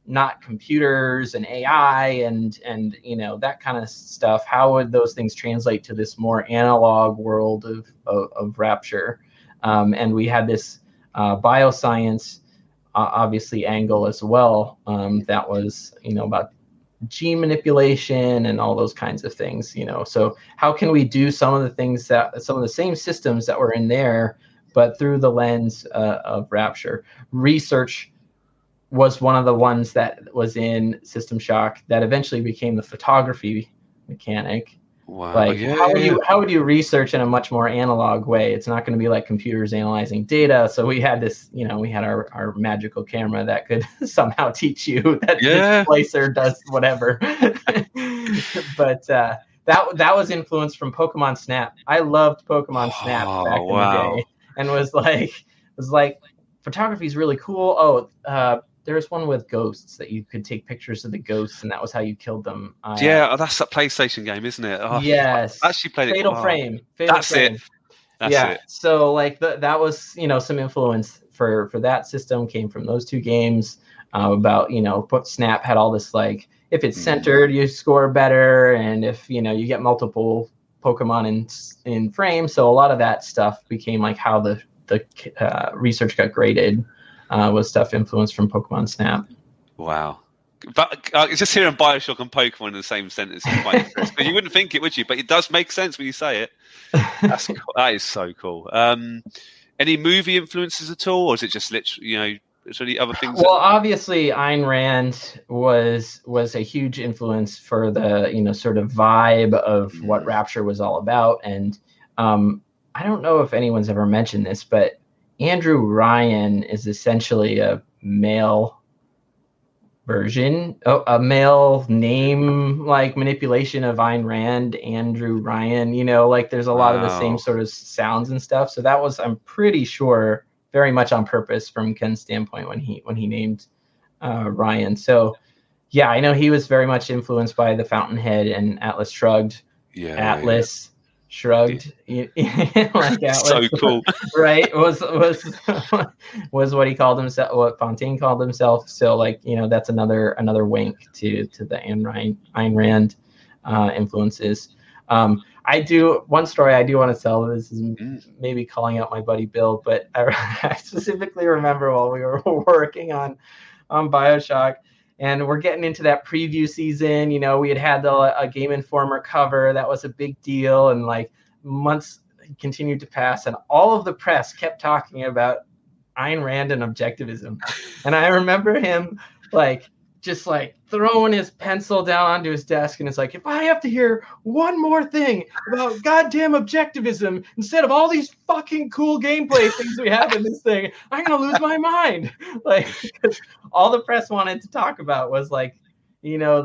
Speaker 2: not computers and AI and that kind of stuff? How would those things translate to this more analog world of Rapture? And we had this bioscience obviously angle as well. That was about gene manipulation and all those kinds of things. So how can we do some of the same systems that were in there, but through the lens of Rapture? Research was one of the ones that was in System Shock that eventually became the photography mechanic.
Speaker 1: Wow.
Speaker 2: Like how would you research in a much more analog way? It's not going to be like computers analyzing data. So we had this, we had our magical camera that could somehow teach you that this placer does whatever. But that was influenced from Pokemon Snap. I loved Pokemon Snap back in the day, and was like photography is really cool. There was one with ghosts that you could take pictures of the ghosts, and that was how you killed them.
Speaker 1: That's that PlayStation game, isn't it?
Speaker 2: Yes.
Speaker 1: I actually played
Speaker 2: Fatal Frame.
Speaker 1: That's it.
Speaker 2: So like that was some influence for that system came from those two games. About Snap had all this like, if it's centered, you score better, and if you get multiple Pokemon in frame. So a lot of that stuff became like how the research got graded. Was stuff influenced from Pokemon Snap.
Speaker 1: Wow. But just hearing BioShock and Pokemon in the same sentence is quite interesting. But you wouldn't think it, would you? But it does make sense when you say it. That is so cool. Any movie influences at all, or is it just literally, is there any other things?
Speaker 2: Well, obviously, Ayn Rand was a huge influence for the sort of vibe of what Rapture was all about. And I don't know if anyone's ever mentioned this, but Andrew Ryan is essentially a male version, a male name like manipulation of Ayn Rand, Andrew Ryan. There's a lot of the same sort of sounds and stuff. So that was, I'm pretty sure, very much on purpose from Ken's standpoint when he named Ryan. So yeah, I know he was very much influenced by the Fountainhead and Atlas Shrugged. Atlas Shrugged, like Atlas,
Speaker 1: so cool,
Speaker 2: right? Was what he called himself, what Fontaine called himself. So that's another wink to the Ayn Rand influences. One story I do want to tell. This is maybe calling out my buddy Bill, but I specifically remember while we were working on BioShock, and we're getting into that preview season. We had a Game Informer cover. That was a big deal. And months continued to pass. And all of the press kept talking about Ayn Rand and objectivism. And I remember him just throwing his pencil down onto his desk. And it's like, if I have to hear one more thing about goddamn objectivism instead of all these fucking cool gameplay things we have in this thing, I'm going to lose my mind. Because all the press wanted to talk about was the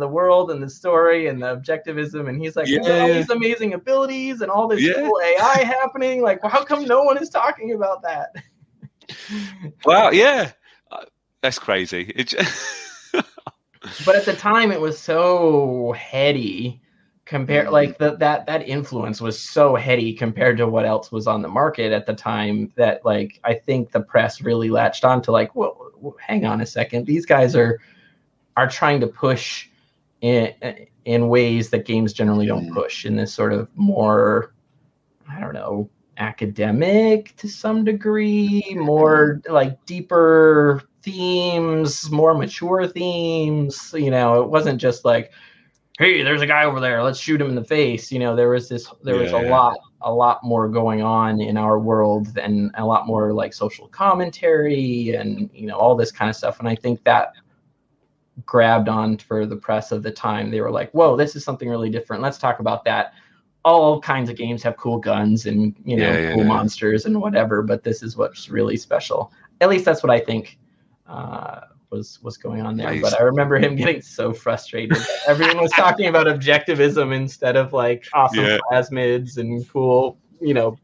Speaker 2: world and the story and the objectivism. And he's like, all these amazing abilities and all this cool AI happening. How come no one is talking about that?
Speaker 1: Wow. Yeah. That's crazy.
Speaker 2: But at the time, it was so heady compared, that influence was so heady compared to what else was on the market at the time that, I think the press really latched on to well, hang on a second. These guys are trying to push in ways that games generally don't push, in this sort of more, I don't know, academic to some degree, more deeper themes, more mature themes. It wasn't just hey, there's a guy over there, let's shoot him in the face. There was a lot more going on in our world, and a lot more social commentary and all this kind of stuff. And I think that grabbed on for the press of the time. They were like, whoa, this is something really different, let's talk about that. All kinds of games have cool guns and cool monsters and whatever, but this is what's really special. At least that's what I think was going on there. Nice. But I remember him getting so frustrated. Everyone was talking about objectivism instead of awesome plasmids and cool,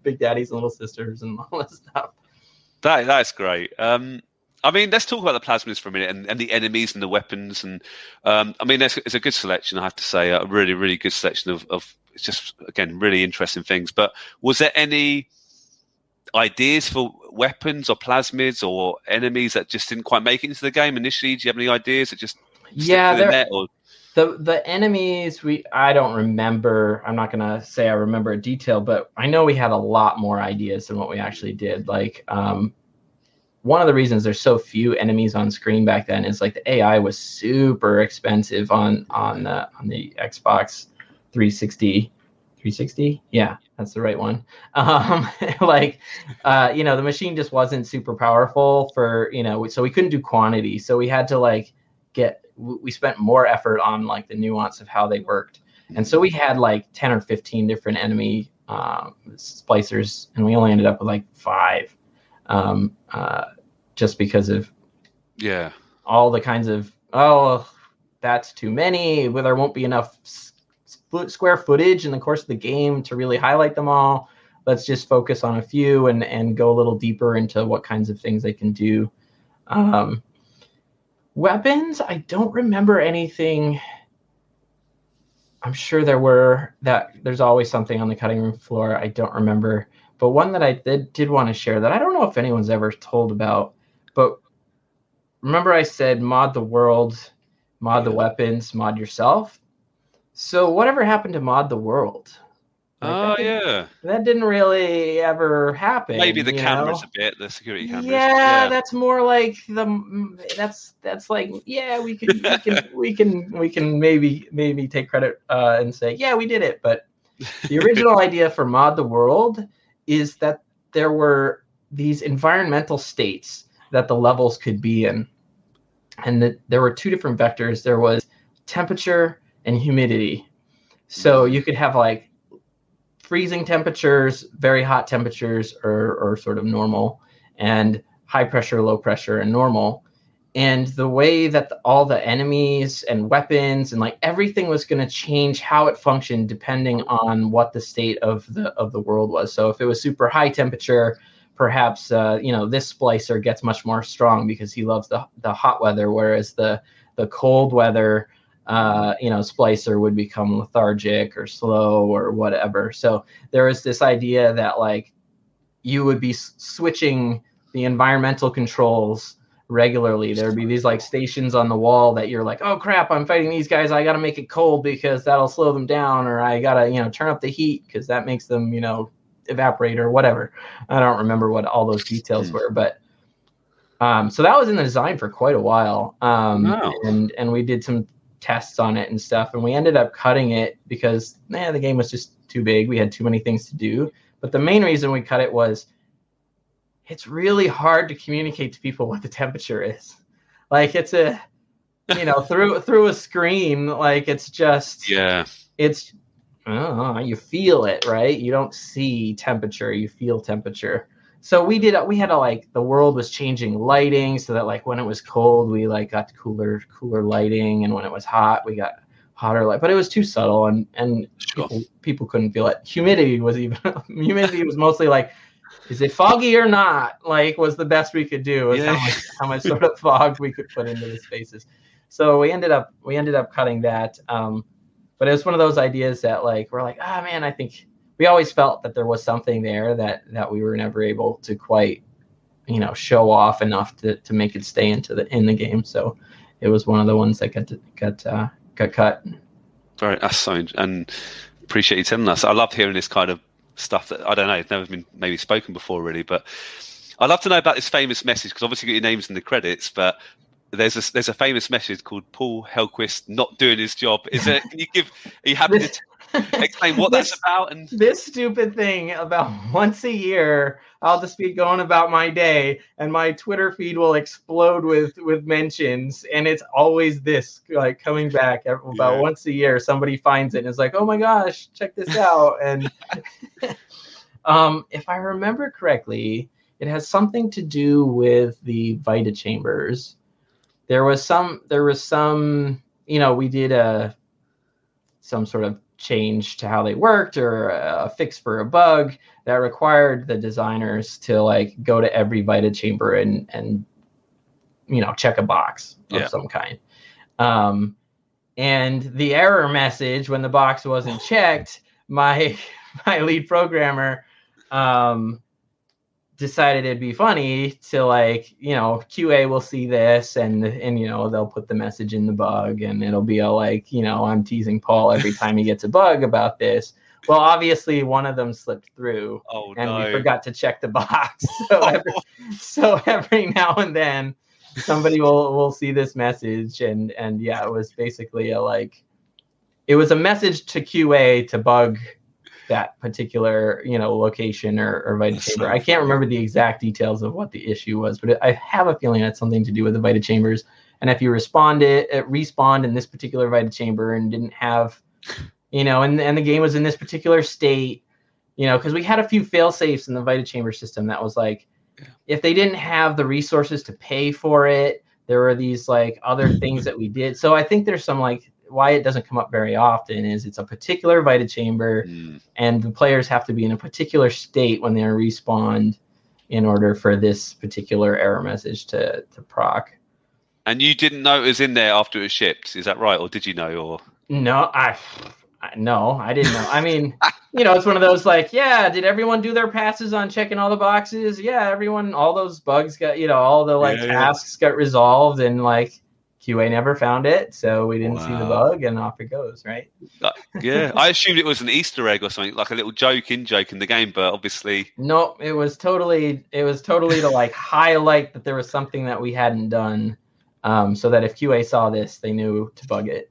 Speaker 2: big daddies and little sisters and all that stuff.
Speaker 1: That's great. Let's talk about the plasmids for a minute and the enemies and the weapons. And it's a good selection, I have to say, a really, really good selection of it's just, again, really interesting things. But was there any ideas for weapons or plasmids or enemies that just didn't quite make it into the game initially? Do you have any ideas that just
Speaker 2: the enemies I don't remember. I'm not gonna say I remember a detail, but I know we had a lot more ideas than what we actually did. One of the reasons there's so few enemies on screen back then is the AI was super expensive on the Xbox 360. 360? Yeah, that's the right one. The machine just wasn't super powerful for, so we couldn't do quantity. So we had to we spent more effort on the nuance of how they worked. And so we had 10 or 15 different enemy splicers, and we only ended up with 5. Just because of all the kinds of, that's too many, there won't be enough square footage in the course of the game to really highlight them all. Let's just focus on a few and go a little deeper into what kinds of things they can do. Weapons, I don't remember anything. I'm sure there's always something on the cutting room floor. I don't remember. But one that I did want to share that I don't know if anyone's ever told about, but remember I said mod the world, mod the weapons, mod yourself. So whatever happened to mod the world? Like
Speaker 1: Oh yeah.
Speaker 2: that didn't really ever happen.
Speaker 1: Maybe the
Speaker 2: you
Speaker 1: cameras
Speaker 2: know?
Speaker 1: a bit, the security cameras.
Speaker 2: Yeah,
Speaker 1: Yeah.
Speaker 2: that's more like that's like, yeah, we can maybe take credit and say, yeah, we did it. But the original idea for Mod the World is that there were these environmental states that the levels could be in, and that there were two different vectors. There was temperature and humidity. So you could have like freezing temperatures, very hot temperatures, or sort of normal, and high pressure, low pressure, and normal. And the way that all the enemies and weapons and like everything was going to change how it functioned depending on what the state of the world was. So if it was super high temperature, perhaps this splicer gets much more strong because he loves the hot weather, whereas the cold weather splicer would become lethargic or slow or whatever. So there was this idea that like you would be switching the environmental controls regularly. There'd be these like stations on the wall that you're like, oh crap, I'm fighting these guys. I got to make it cold because that'll slow them down, or I got to, turn up the heat because that makes them, evaporate or whatever. I don't remember what all those details were, but so that was in the design for quite a while.
Speaker 1: Wow.
Speaker 2: And we did some tests on it and stuff, and we ended up cutting it because the game was just too big. We had too many things to do. But the main reason we cut it was it's really hard to communicate to people what the temperature is. Like it's through a screen, like it's just, it's, you feel it, right? You don't see temperature, you feel temperature. So we had to like, the world was changing lighting so that like when it was cold, we like got cooler lighting. And when it was hot, we got hotter light, but it was too subtle and
Speaker 1: Sure.
Speaker 2: people couldn't feel it. Humidity was mostly like, is it foggy or not? Like was the best we could do. Was how much sort of fog we could put into the spaces. So we ended up cutting that. But it was one of those ideas that like, we're like, man, I think we always felt that there was something there that we were never able to quite, show off enough to make it stay in the game. So it was one of the ones that got cut.
Speaker 1: Very, that's so, and appreciate you telling us. I love hearing this kind of stuff that I don't know, it's never been maybe spoken before really, but I'd love to know about this famous message because obviously you got your names in the credits, but there's a famous message called Paul Hellquist not doing his job. Are you happy to explain what that's about? And
Speaker 2: this stupid thing about once a year, I'll just be going about my day and my Twitter feed will explode with mentions, and it's always this like coming back about once a year. Somebody finds it and is like, oh my gosh, check this out. And if I remember correctly, it has something to do with the Vita chambers. There was some, we did some sort of change to how they worked or a fix for a bug that required the designers to like go to every Vita chamber and check a box of some kind. And the error message when the box wasn't checked, my lead programmer decided it'd be funny to like, QA will see this and they'll put the message in the bug and it'll be like, I'm teasing Paul every time he gets a bug about this. Well, obviously one of them slipped through we forgot to check the box. So every now and then somebody will see this message and it was basically it was a message to QA to bug that particular, location or Vita chamber. I can't remember the exact details of what the issue was, but I have a feeling it had something to do with the Vita chambers. And if you respawned in this particular Vita chamber and didn't have, and the game was in this particular state, because we had a few fail safes in the Vita chamber system that was like, if they didn't have the resources to pay for it, there were these like other things that we did. So I think there's some like, why it doesn't come up very often is it's a particular Vita chamber and the players have to be in a particular state when they're respawned in order for this particular error message to proc. And
Speaker 1: you didn't know it was in there after it was shipped, is that right? Or did you know? Or
Speaker 2: no, I didn't know. I mean, it's one of those like, did everyone do their passes on checking all the boxes? Yeah, everyone, all those bugs got, all the tasks got resolved and like, QA never found it, so we didn't see the
Speaker 1: Wow.
Speaker 2: bug, and off it goes, right?
Speaker 1: Yeah, I assumed it was an Easter egg or something, like a little joke in the game, but obviously,
Speaker 2: No, it was totally to like highlight that there was something that we hadn't done, so that if QA saw this, they knew to bug it.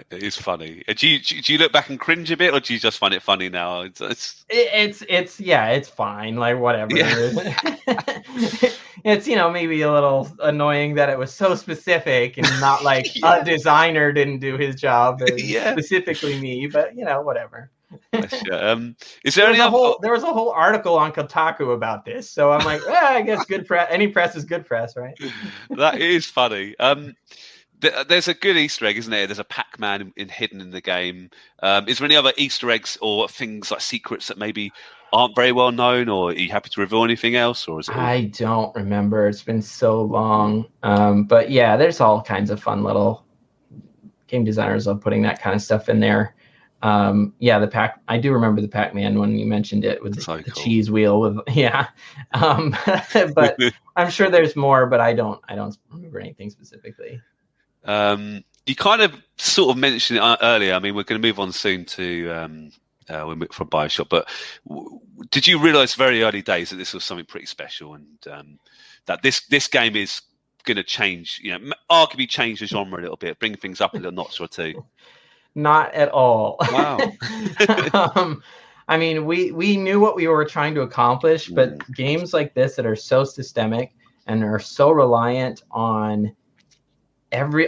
Speaker 1: it is funny. Do you look back and cringe a bit, or do you just find it funny now?
Speaker 2: It's fine, like whatever.
Speaker 1: Yeah.
Speaker 2: It's maybe a little annoying that it was so specific and not like a designer didn't do his job, specifically me, but whatever.
Speaker 1: Is there
Speaker 2: there was a whole article on Kotaku about this, so I'm like, I guess good press. Any press is good press, right?
Speaker 1: That is funny. There's a good Easter egg, isn't there? There's a Pac-Man hidden in the game. Is there any other Easter eggs or things like secrets that maybe aren't very well known, or are you happy to reveal anything else, or is it?
Speaker 2: I don't remember. It's been so long. But yeah, there's all kinds of fun little game designers love putting that kind of stuff in there. I do remember the Pac-Man when you mentioned it with the cheese wheel with but I'm sure there's more, but I don't remember anything specifically.
Speaker 1: You kind of sort of mentioned it earlier. I mean, we're going to move on soon to from BioShock, but did you realize very early days that this was something pretty special, and that this game is going to change, arguably change the genre a little bit, bring things up a little notch or two?
Speaker 2: Not at all.
Speaker 1: Wow.
Speaker 2: I mean, we knew what we were trying to accomplish, but games like this that are so systemic and are so reliant on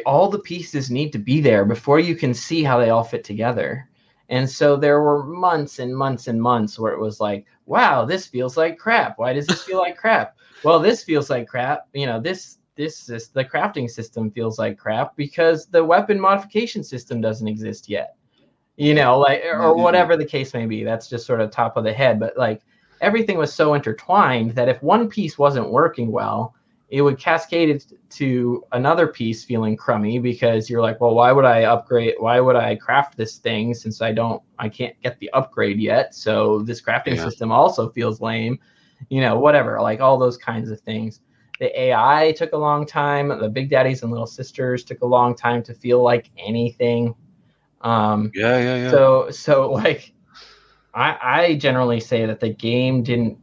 Speaker 2: all the pieces need to be there before you can see how they all fit together. And so there were months and months and months where it was like, wow, this feels like crap. Why does this feel like crap? Well, this feels like crap. This is the crafting system feels like crap because the weapon modification system doesn't exist yet. Or whatever the case may be. That's just sort of top of the head. But like everything was so intertwined that if one piece wasn't working well, it would cascade it to another piece feeling crummy because you're like, well, why would I upgrade? Why would I craft this thing since I can't get the upgrade yet? So this crafting system also feels lame, whatever, like all those kinds of things. The AI took a long time. The Big Daddies and Little Sisters took a long time to feel like anything. So like, I generally say that the game didn't,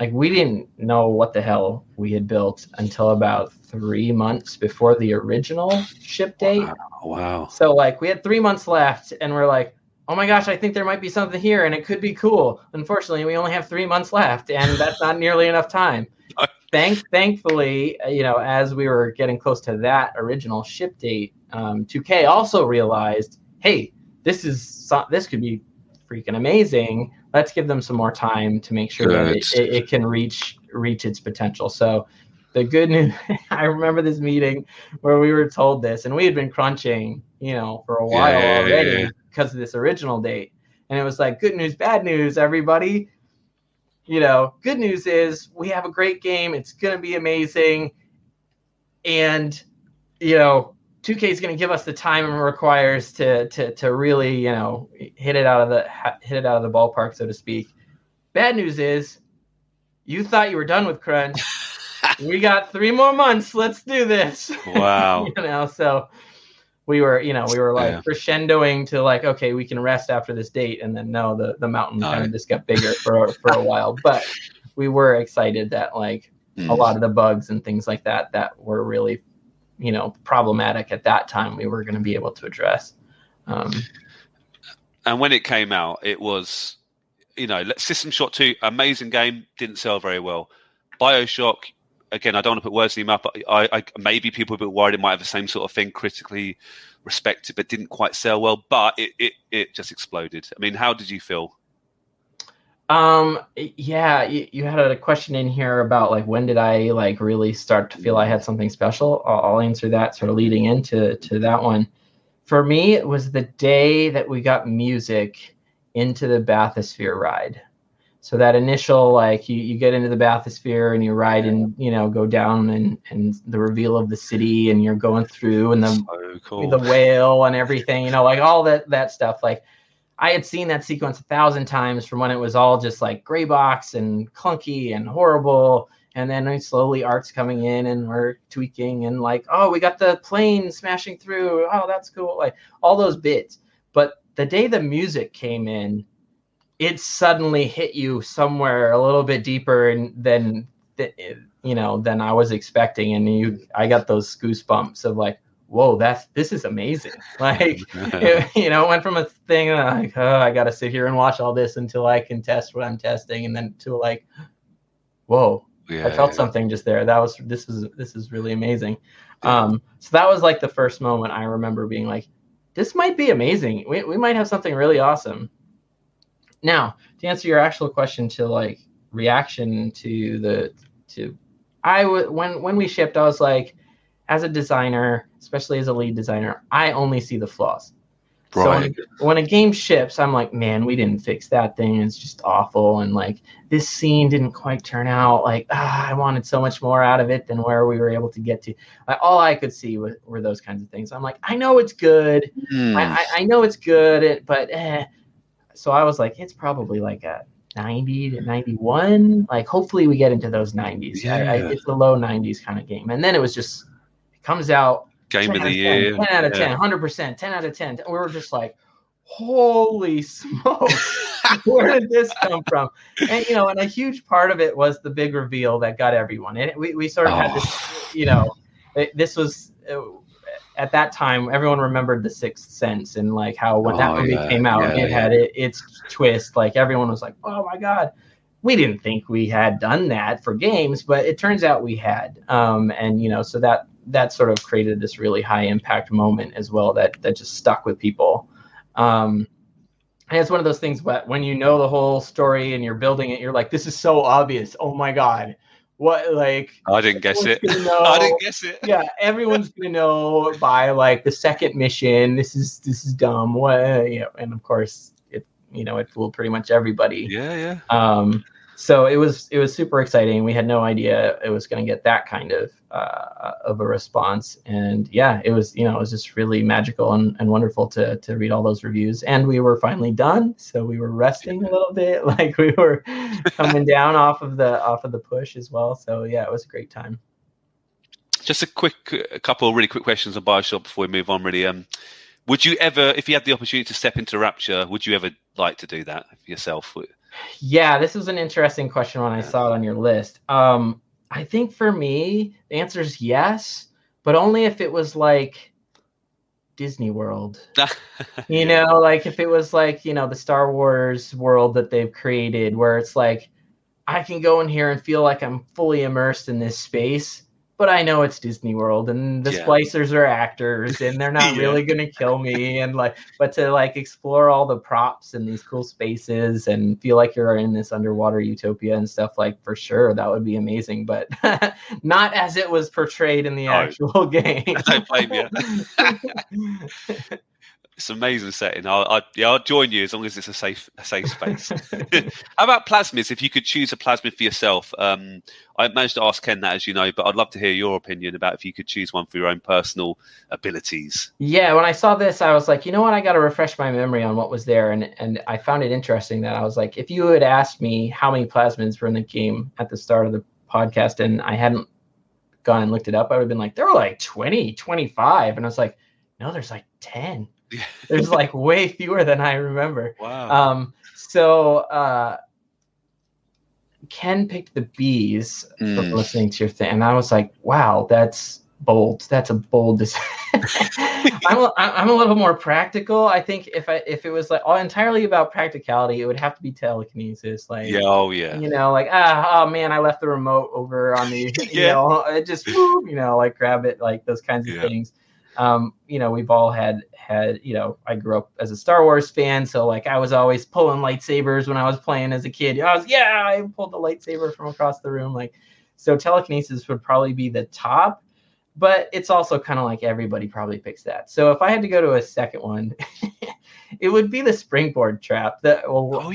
Speaker 2: like, we didn't know what the hell we had built until about 3 months before the original ship date.
Speaker 1: Wow.
Speaker 2: So like we had 3 months left and we're like, oh my gosh, I think there might be something here and it could be cool. Unfortunately, we only have 3 months left and that's not nearly enough time. Thankfully, as we were getting close to that original ship date, 2K also realized, hey, this could be freaking amazing. Let's give them some more time to make sure that it can reach its potential. So the good news, I remember this meeting where we were told this, and we had been crunching, for a while already because of this original date. And it was like, good news, bad news, everybody. Good news is we have a great game. It's going to be amazing. And, 2K is going to give us the time it requires to really, hit it out of the ballpark, so to speak. Bad news is, you thought you were done with crunch. We got 3 more months. Let's do this.
Speaker 1: Wow.
Speaker 2: So we were like crescendoing to like, okay, we can rest after this date, and then no, the mountain kind of just got bigger for a while. But we were excited that like a lot of the bugs and things like that were really problematic at that time we were going to be able to address.
Speaker 1: And when it came out, it was, System Shock 2, amazing game, didn't sell very well. BioShock, again, I don't want to put words in your mouth, but I maybe people are a bit worried it might have the same sort of thing, critically respected, but didn't quite sell well. But it just exploded. I mean, how did you feel?
Speaker 2: You had a question in here about like when did I like really start to feel I had something special. I'll answer that sort of leading into that one. For me, it was the day that we got music into the bathysphere ride. So that initial, like you get into the bathysphere and you ride and go down and the reveal of the city and you're going through and the whale and everything, like all that stuff. Like I had seen that sequence 1,000 times from when it was all just like gray box and clunky and horrible. And then slowly art's coming in and we're tweaking and like, oh, we got the plane smashing through. Oh, that's cool. Like all those bits. But the day the music came in, it suddenly hit you somewhere a little bit deeper than I was expecting. And I got those goosebumps of like, whoa, this is amazing. Like, it went from a thing like, oh, I got to sit here and watch all this until I can test what I'm testing. And then to like, whoa, I felt something just there. This is really amazing. So that was like the first moment I remember being like, this might be amazing. We might have something really awesome. Now, to answer your actual question to like reaction when we shipped, I was like, as a designer, especially as a lead designer, I only see the flaws. Right. So when a game ships, I'm like, man, we didn't fix that thing. It's just awful. And like this scene didn't quite turn out. Like, I wanted so much more out of it than where we were able to get to. All I could see were those kinds of things. I'm like, I know it's good. I know it's good, but So I was like, it's probably like a 90 to 91. Like, hopefully we get into those 90s. Yeah. It's the low 90s kind of game. And then it was just, it comes out.
Speaker 1: Game of the year.
Speaker 2: 10 out of 10, 100%, 10 out of 10. We were just like, holy smokes, where did this come from? And, and a huge part of it was the big reveal that got everyone. And we sort of had this, this was, at that time, everyone remembered The Sixth Sense and like how when that movie came out, it had its twist. Like everyone was like, oh my God. We didn't think we had done that for games, but it turns out we had. And, so that sort of created this really high impact moment as well that just stuck with people. And it's one of those things when you know the whole story and you're building it, you're like, this is so obvious. Oh my God. What, like,
Speaker 1: I didn't guess it. I didn't guess it.
Speaker 2: Yeah. Everyone's going to know by like the second mission. This is dumb. What, and of course it fooled pretty much everybody.
Speaker 1: Yeah.
Speaker 2: So it was super exciting. We had no idea it was going to get that kind of a response. And yeah, it was just really magical and wonderful to read all those reviews. And we were finally done. So we were resting a little bit, like we were coming down off of the push as well. So yeah, it was a great time.
Speaker 1: Just a couple of really quick questions on BioShock before we move on. Really, would you ever, if you had the opportunity to step into Rapture, would you ever like to do that yourself?
Speaker 2: Yeah, this was an interesting question when I saw it on your list. I think for me, the answer is yes, but only if it was like Disney World. Like if it was like, the Star Wars world that they've created where it's like, I can go in here and feel like I'm fully immersed in this space, but I know it's Disney World and the splicers are actors and they're not really going to kill me. And but to like explore all the props in these cool spaces and feel like you're in this underwater utopia and stuff, like for sure, that would be amazing, but not as it was portrayed in the actual game.
Speaker 1: I blame you. It's an amazing setting. I'll join you as long as it's a safe space. How about plasmids? If you could choose a plasmid for yourself, I managed to ask Ken that, as you know, but I'd love to hear your opinion about if you could choose one for your own personal abilities. Yeah,
Speaker 2: when I saw this, I was like, you know what? I got to refresh my memory on what was there, and I found it interesting that I was like, if you had asked me how many plasmids were in the game at the start of the podcast, and I hadn't gone and looked it up, I would have been like, there were like 20, 25, and I was like, no, there's like 10. There's like way fewer than I remember.
Speaker 1: Wow.
Speaker 2: So Ken picked the bees from listening to your thing, and I was like, wow, that's bold. That's a bold decision. I'm a little more practical. I think if it was like all entirely about practicality, it would have to be telekinesis. Like, like, oh man, I left the remote over on the, it just, like grab it, like those kinds of things. We've all had, I grew up as a Star Wars fan. So like I was always pulling lightsabers when I was playing as a kid. I pulled the lightsaber from across the room. Like, so telekinesis would probably be the top, but it's also kind of like everybody probably picks that. So if I had to go to a second one, it would be the springboard trap. Well,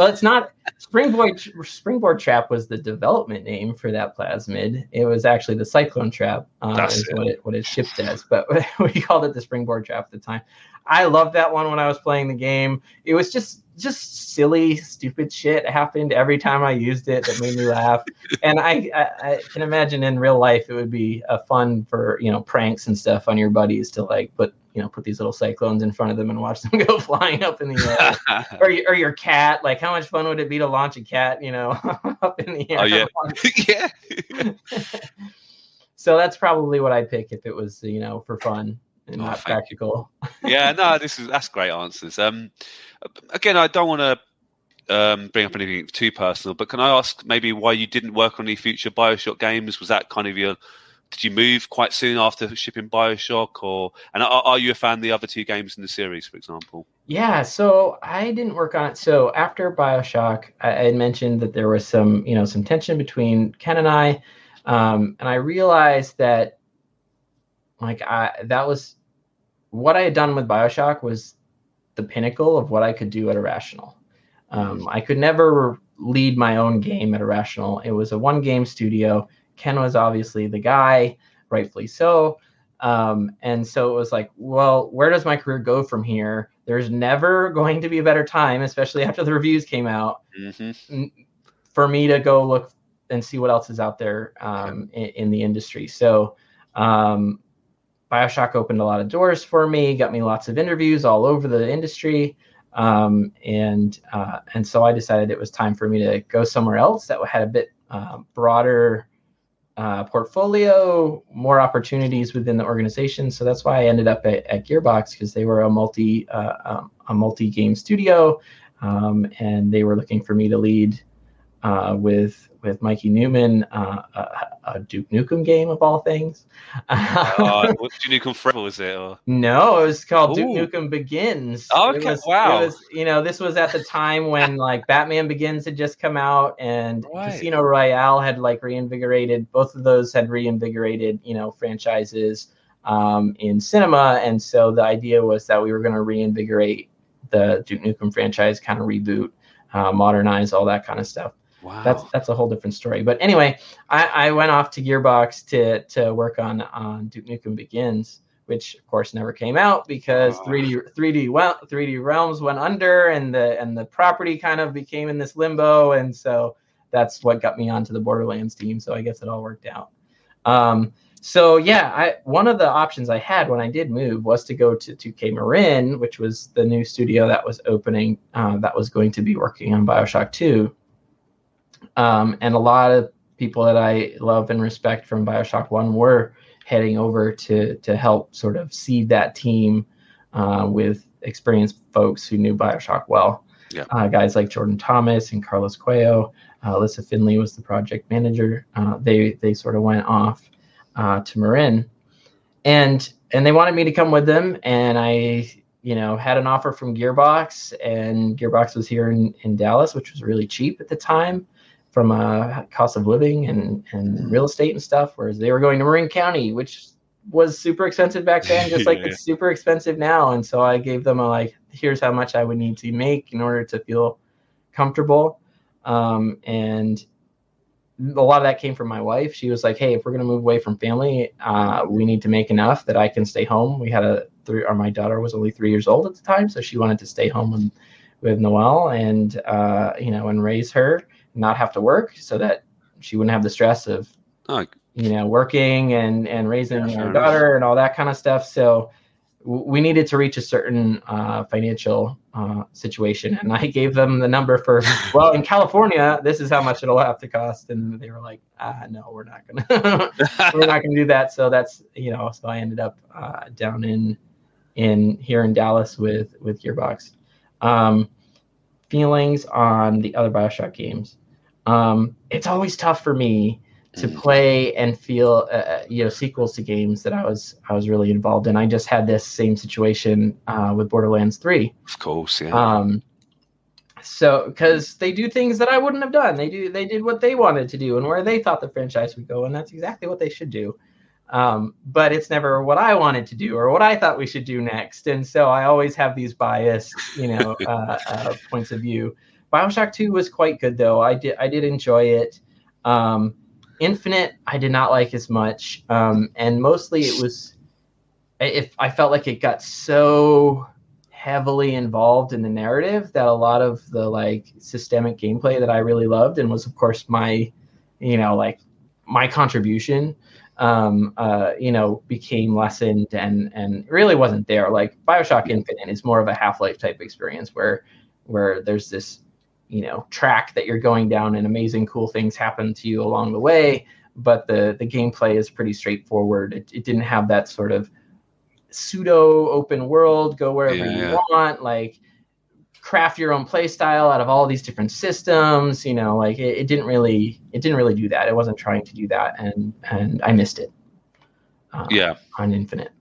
Speaker 2: it's not springboard trap was the development name for that plasmid. It was actually the cyclone trap, is what it shipped as, but we called it the springboard trap at the time. I loved that one when I was playing the game. It was just just silly, stupid shit happened every time I used it that made me laugh. And I can imagine in real life it would be fun for, pranks and stuff on your buddies to like put these little cyclones in front of them and watch them go flying up in the air. or your cat. Like, how much fun would it be to launch a cat, up in the air?
Speaker 1: Oh, yeah. Yeah.
Speaker 2: So that's probably what I'd pick if it was, for fun and not practical.
Speaker 1: Yeah, no, that's great answers. Again, I don't want to bring up anything too personal, but can I ask maybe why you didn't work on any future BioShock games? Was that kind of did you move quite soon after shipping BioShock, and are you a fan of the other two games in the series, for example?
Speaker 2: Yeah, so I didn't work on it. So after BioShock, I had mentioned that there was some tension between Ken and I, and I realized that that was what I had done with BioShock was the pinnacle of what I could do at Irrational. I could never lead my own game at Irrational. It was a one-game studio. Ken was obviously the guy, rightfully so. And so it was like, well, where does my career go from here? There's never going to be a better time, especially after the reviews came out, for me to go look and see what else is out there in the industry. So BioShock opened a lot of doors for me, got me lots of interviews all over the industry. And so I decided it was time for me to go somewhere else that had a bit broader portfolio, more opportunities within the organization. So that's why I ended up at Gearbox, because they were a multi-game studio, and they were looking for me to lead with Mikey Newman, a Duke Nukem game of all things.
Speaker 1: Duke Nukem Forever, was it? Or?
Speaker 2: No, it was called Duke Nukem Begins.
Speaker 1: Oh, okay, wow.
Speaker 2: It was, this was at the time when like Batman Begins had just come out, and Casino Royale had like reinvigorated. Both of those had reinvigorated, franchises in cinema, and so the idea was that we were going to reinvigorate the Duke Nukem franchise, kind of reboot, modernize, all that kind of stuff.
Speaker 1: Wow.
Speaker 2: That's a whole different story. But anyway, I went off to Gearbox to work on Duke Nukem Begins, which of course never came out because 3D Realms went under, and the property kind of became in this limbo, and so that's what got me onto the Borderlands team. So I guess it all worked out. So yeah, one of the options I had when I did move was to go to 2K Marin, which was the new studio that was opening, that was going to be working on BioShock 2. And a lot of people that I love and respect from BioShock 1 were heading over to help sort of seed that team with experienced folks who knew BioShock well.
Speaker 1: Yeah.
Speaker 2: Guys like Jordan Thomas and Carlos Cuello. Alyssa Finley was the project manager. They sort of went off to Marin, and they wanted me to come with them, and I had an offer from Gearbox, and Gearbox was here in Dallas, which was really cheap at the time from a cost of living and real estate and stuff, whereas they were going to Marin County, which was super expensive back then, just like it's super expensive now. And so I gave them here's how much I would need to make in order to feel comfortable. And a lot of that came from my wife. She was like, hey, if we're going to move away from family, we need to make enough that I can stay home. We had my daughter was only 3 years old at the time, so she wanted to stay home with Noelle and raise her, not have to work, so that she wouldn't have the stress of working and raising our daughter and all that kind of stuff. So we needed to reach a certain financial situation, and I gave them the number for, well, in California, this is how much it'll have to cost, and they were like, no, we're not gonna do that. So that's so I ended up down in here in Dallas with Gearbox. Feelings on the other BioShock games. It's always tough for me to play and feel sequels to games that I was really involved in. I just had this same situation with Borderlands 3.
Speaker 1: Of course, yeah.
Speaker 2: So because they do things that I wouldn't have done. They did what they wanted to do and where they thought the franchise would go, and that's exactly what they should do. But it's never what I wanted to do or what I thought we should do next. And so I always have these biased, points of view. BioShock 2 was quite good, though. I did enjoy it. Infinite, I did not like as much. And mostly it was, I felt like it got so heavily involved in the narrative that a lot of the like systemic gameplay that I really loved, and was of course my, like my contribution, became lessened and really wasn't there. Like BioShock Infinite is more of a Half-Life type experience where there's this, track that you're going down and amazing cool things happen to you along the way, but the gameplay is pretty straightforward. It didn't have that sort of pseudo open world, go wherever you want, like craft your own play style out of all these different systems. Like it didn't really do that. It wasn't trying to do that, and I missed it. On Infinite.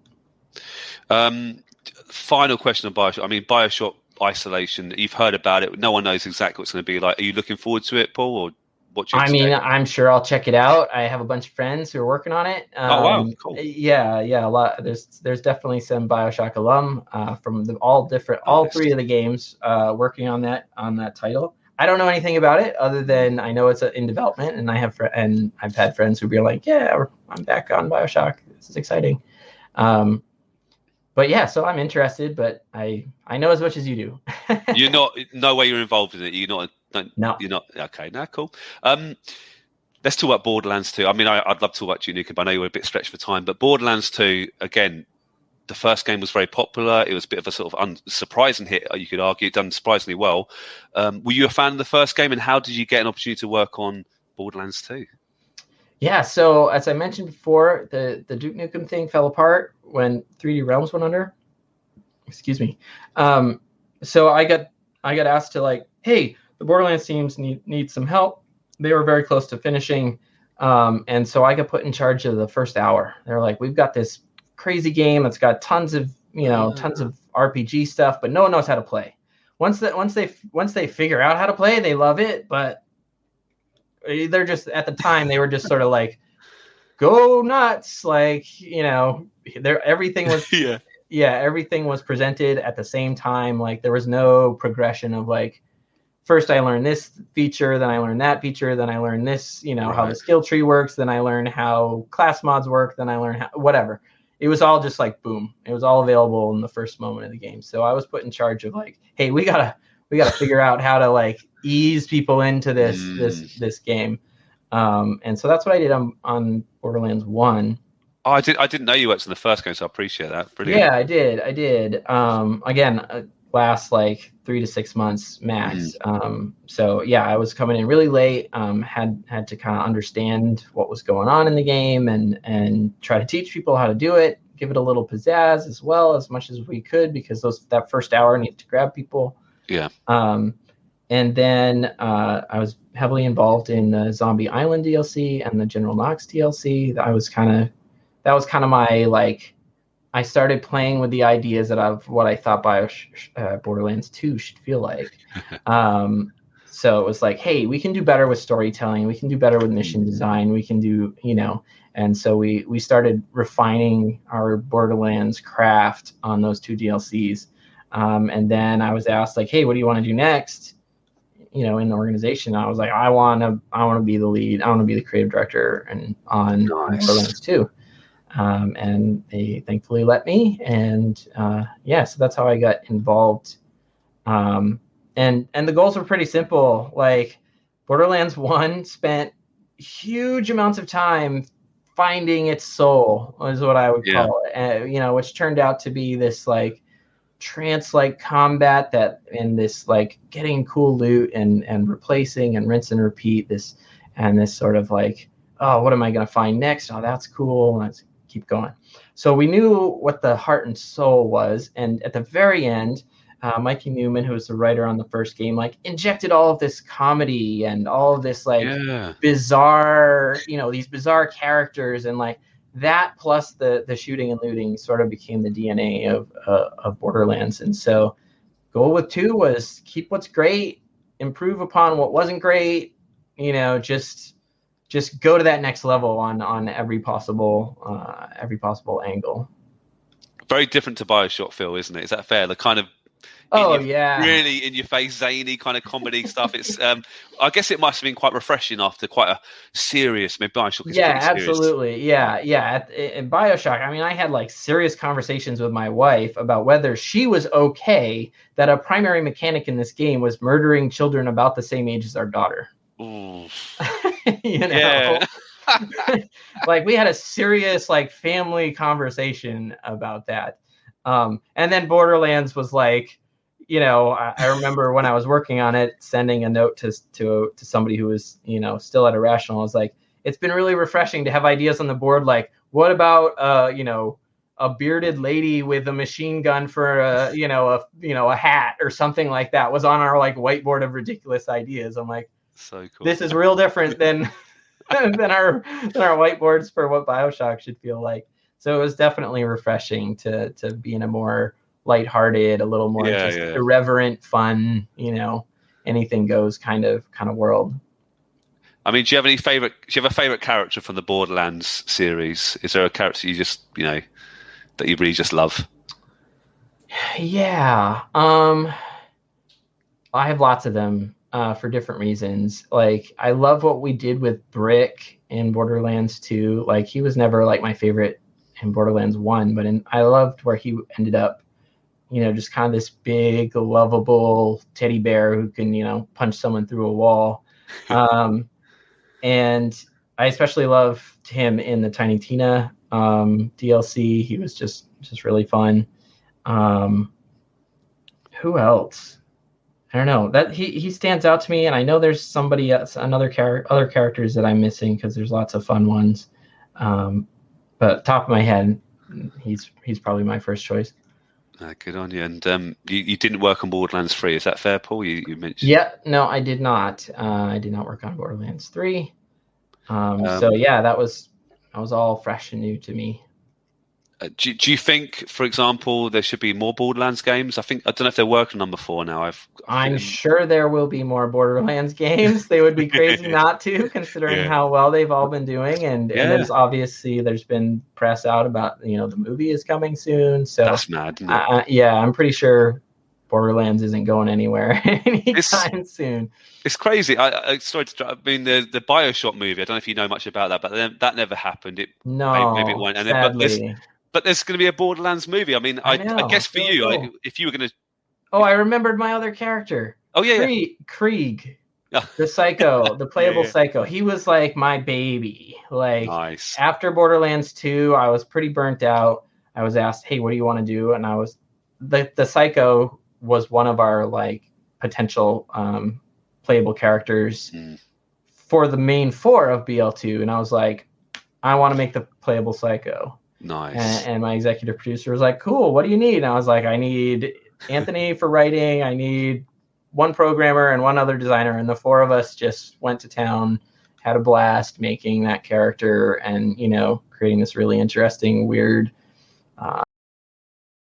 Speaker 1: Final question on BioShock. I mean, BioShock Isolation, you've heard about it. No one knows exactly what it's going to be like. Are you looking forward to it, Paul, or what you expect?
Speaker 2: I mean, I'm sure I'll check it out. I have a bunch of friends who are working on it.
Speaker 1: Oh wow, cool.
Speaker 2: Yeah, a lot. There's definitely some BioShock alum from all three of the games working on that title. I don't know anything about it other than I know it's in development, and I've had friends who be like, "Yeah, I'm back on BioShock. This is exciting." But yeah, so I'm interested, but I know as much as you do.
Speaker 1: You're not. No way you're involved in it. You're not.
Speaker 2: No,
Speaker 1: you're not. Okay, no, cool. Let's talk about Borderlands 2. I mean, I'd love to talk about Duke Nukem, but I know you were a bit stretched for time. But Borderlands 2, again, the first game was very popular. It was a bit of a sort of surprising hit, you could argue. It done surprisingly well. Were you a fan of the first game, and how did you get an opportunity to work on Borderlands 2?
Speaker 2: Yeah, so as I mentioned before, the Duke Nukem thing fell apart when 3D Realms went under. Excuse me. So I got asked to, like, hey, the Borderlands teams need some help. They were very close to finishing, and so I got put in charge of the first hour. They're like, we've got this crazy game that's got tons of RPG stuff, but no one knows how to play. Once they figure out how to play, they love it, but they're just, at the time, they were just sort of like, go nuts, like, everything was everything was presented at the same time. Like there was no progression of like, first I learned this feature, then I learned that feature, then I learned this, how the skill tree works, then I learned how class mods work, then I learned how whatever. It was all just like boom. It was all available in the first moment of the game. So I was put in charge of like, hey, we gotta figure out how to like ease people into this game. And so that's what I did on Borderlands 1.
Speaker 1: Oh, I didn't know you worked in the first game, so I appreciate that. Brilliant.
Speaker 2: Yeah, I did. Again, last like 3 to 6 months max. So yeah, I was coming in really late. Had to kind of understand what was going on in the game and try to teach people how to do it, give it a little pizzazz as well, as much as we could, because that first hour needed to grab people. Yeah. And then I was heavily involved in the Zombie Island DLC and the General Knox DLC. That was kind of my, like, I started playing with the ideas of what I thought Borderlands 2 should feel like. So it was like, hey, we can do better with storytelling. We can do better with mission design. We can do, and so we started refining our Borderlands craft on those 2 DLCs. And then I was asked, like, hey, what do you want to do next? In the organization, I was like, I want to be the lead. I want to be the creative director on Borderlands 2. And they thankfully let me. And so that's how I got involved. And the goals were pretty simple. Like Borderlands 1 spent huge amounts of time finding its soul, is what I would call it. Which turned out to be this like trance-like combat and this like getting cool loot and replacing and rinse and repeat this sort of like, oh, what am I going to find next? Oh, that's cool. Let's keep going. So we knew what the heart and soul was. And at the very end, Mikey Newman, who was the writer on the first game, like injected all of this comedy and all of this like bizarre, these bizarre characters, and like that plus the shooting and looting sort of became the DNA of Borderlands. And so goal with 2 was keep what's great, improve upon what wasn't great, just go to that next level on every possible angle.
Speaker 1: Very different to BioShock, Phil, isn't it? Is that fair? The kind of
Speaker 2: Oh yeah,
Speaker 1: really in your face, zany kind of comedy stuff. It's I guess it must have been quite refreshing after quite a serious. Maybe BioShock is pretty serious.
Speaker 2: Absolutely. Yeah. In BioShock, I mean, I had like serious conversations with my wife about whether she was okay that a primary mechanic in this game was murdering children about the same age as our daughter.
Speaker 1: Ooh.
Speaker 2: You know,
Speaker 1: Yeah.
Speaker 2: like we had a serious like family conversation about that. And then Borderlands was like, you know, I remember when I was working on it, sending a note to somebody who was, you know, still at Irrational. I was like, it's been really refreshing to have ideas on the board. Like, what about, you know, a bearded lady with a machine gun for a hat or something like that was on our like whiteboard of ridiculous ideas. I'm like,
Speaker 1: so cool.
Speaker 2: This is real different than than our whiteboards for what BioShock should feel like. So it was definitely refreshing to be in a more lighthearted, a little more irreverent, fun, you know, anything goes kind of world.
Speaker 1: I mean, do you have a favorite character from the Borderlands series? Is there a character you just, you know, that you really just love?
Speaker 2: Yeah. I have lots of them for different reasons. Like, I love what we did with Brick in Borderlands 2. Like, he was never like my favorite in Borderlands 1, but I loved where he ended up, you know, just kind of this big, lovable teddy bear who can, you know, punch someone through a wall. And I especially loved him in the Tiny Tina DLC. He was just really fun. Who else? I don't know. That he stands out to me, and I know there's somebody else, other characters that I'm missing because there's lots of fun ones. But top of my head, he's probably my first choice.
Speaker 1: Good on you. And you didn't work on Borderlands 3, is that fair, Paul? You mentioned.
Speaker 2: Yeah, no, I did not. I did not work on Borderlands 3. So yeah, that was all fresh and new to me.
Speaker 1: Do you think, for example, there should be more Borderlands games? I don't know if they're working on number 4 now.
Speaker 2: I'm sure there will be more Borderlands games. They would be crazy not to, considering how well they've all been doing. And there's been press out about, you know, the movie is coming soon. So
Speaker 1: that's mad, isn't it?
Speaker 2: Yeah, I'm pretty sure Borderlands isn't going anywhere anytime soon.
Speaker 1: It's crazy. I mean, the BioShock movie, I don't know if you know much about that, but that never happened. Maybe it won't. And
Speaker 2: sadly.
Speaker 1: But there's going to be a Borderlands movie. I mean, I guess for you, cool. If you were going to...
Speaker 2: Oh, I remembered my other character.
Speaker 1: Oh, yeah.
Speaker 2: Krieg, the psycho, the playable psycho. He was like my baby. Like,
Speaker 1: nice.
Speaker 2: After Borderlands 2, I was pretty burnt out. I was asked, hey, what do you want to do? And I was... The psycho was one of our, like, potential playable characters for the main 4 of BL2. And I was like, I want to make the playable psycho.
Speaker 1: Nice.
Speaker 2: And my executive producer was like, cool, what do you need? And I was like, I need Anthony for writing. I need one programmer and one other designer. And the 4 of us just went to town, had a blast making that character and, you know, creating this really interesting, weird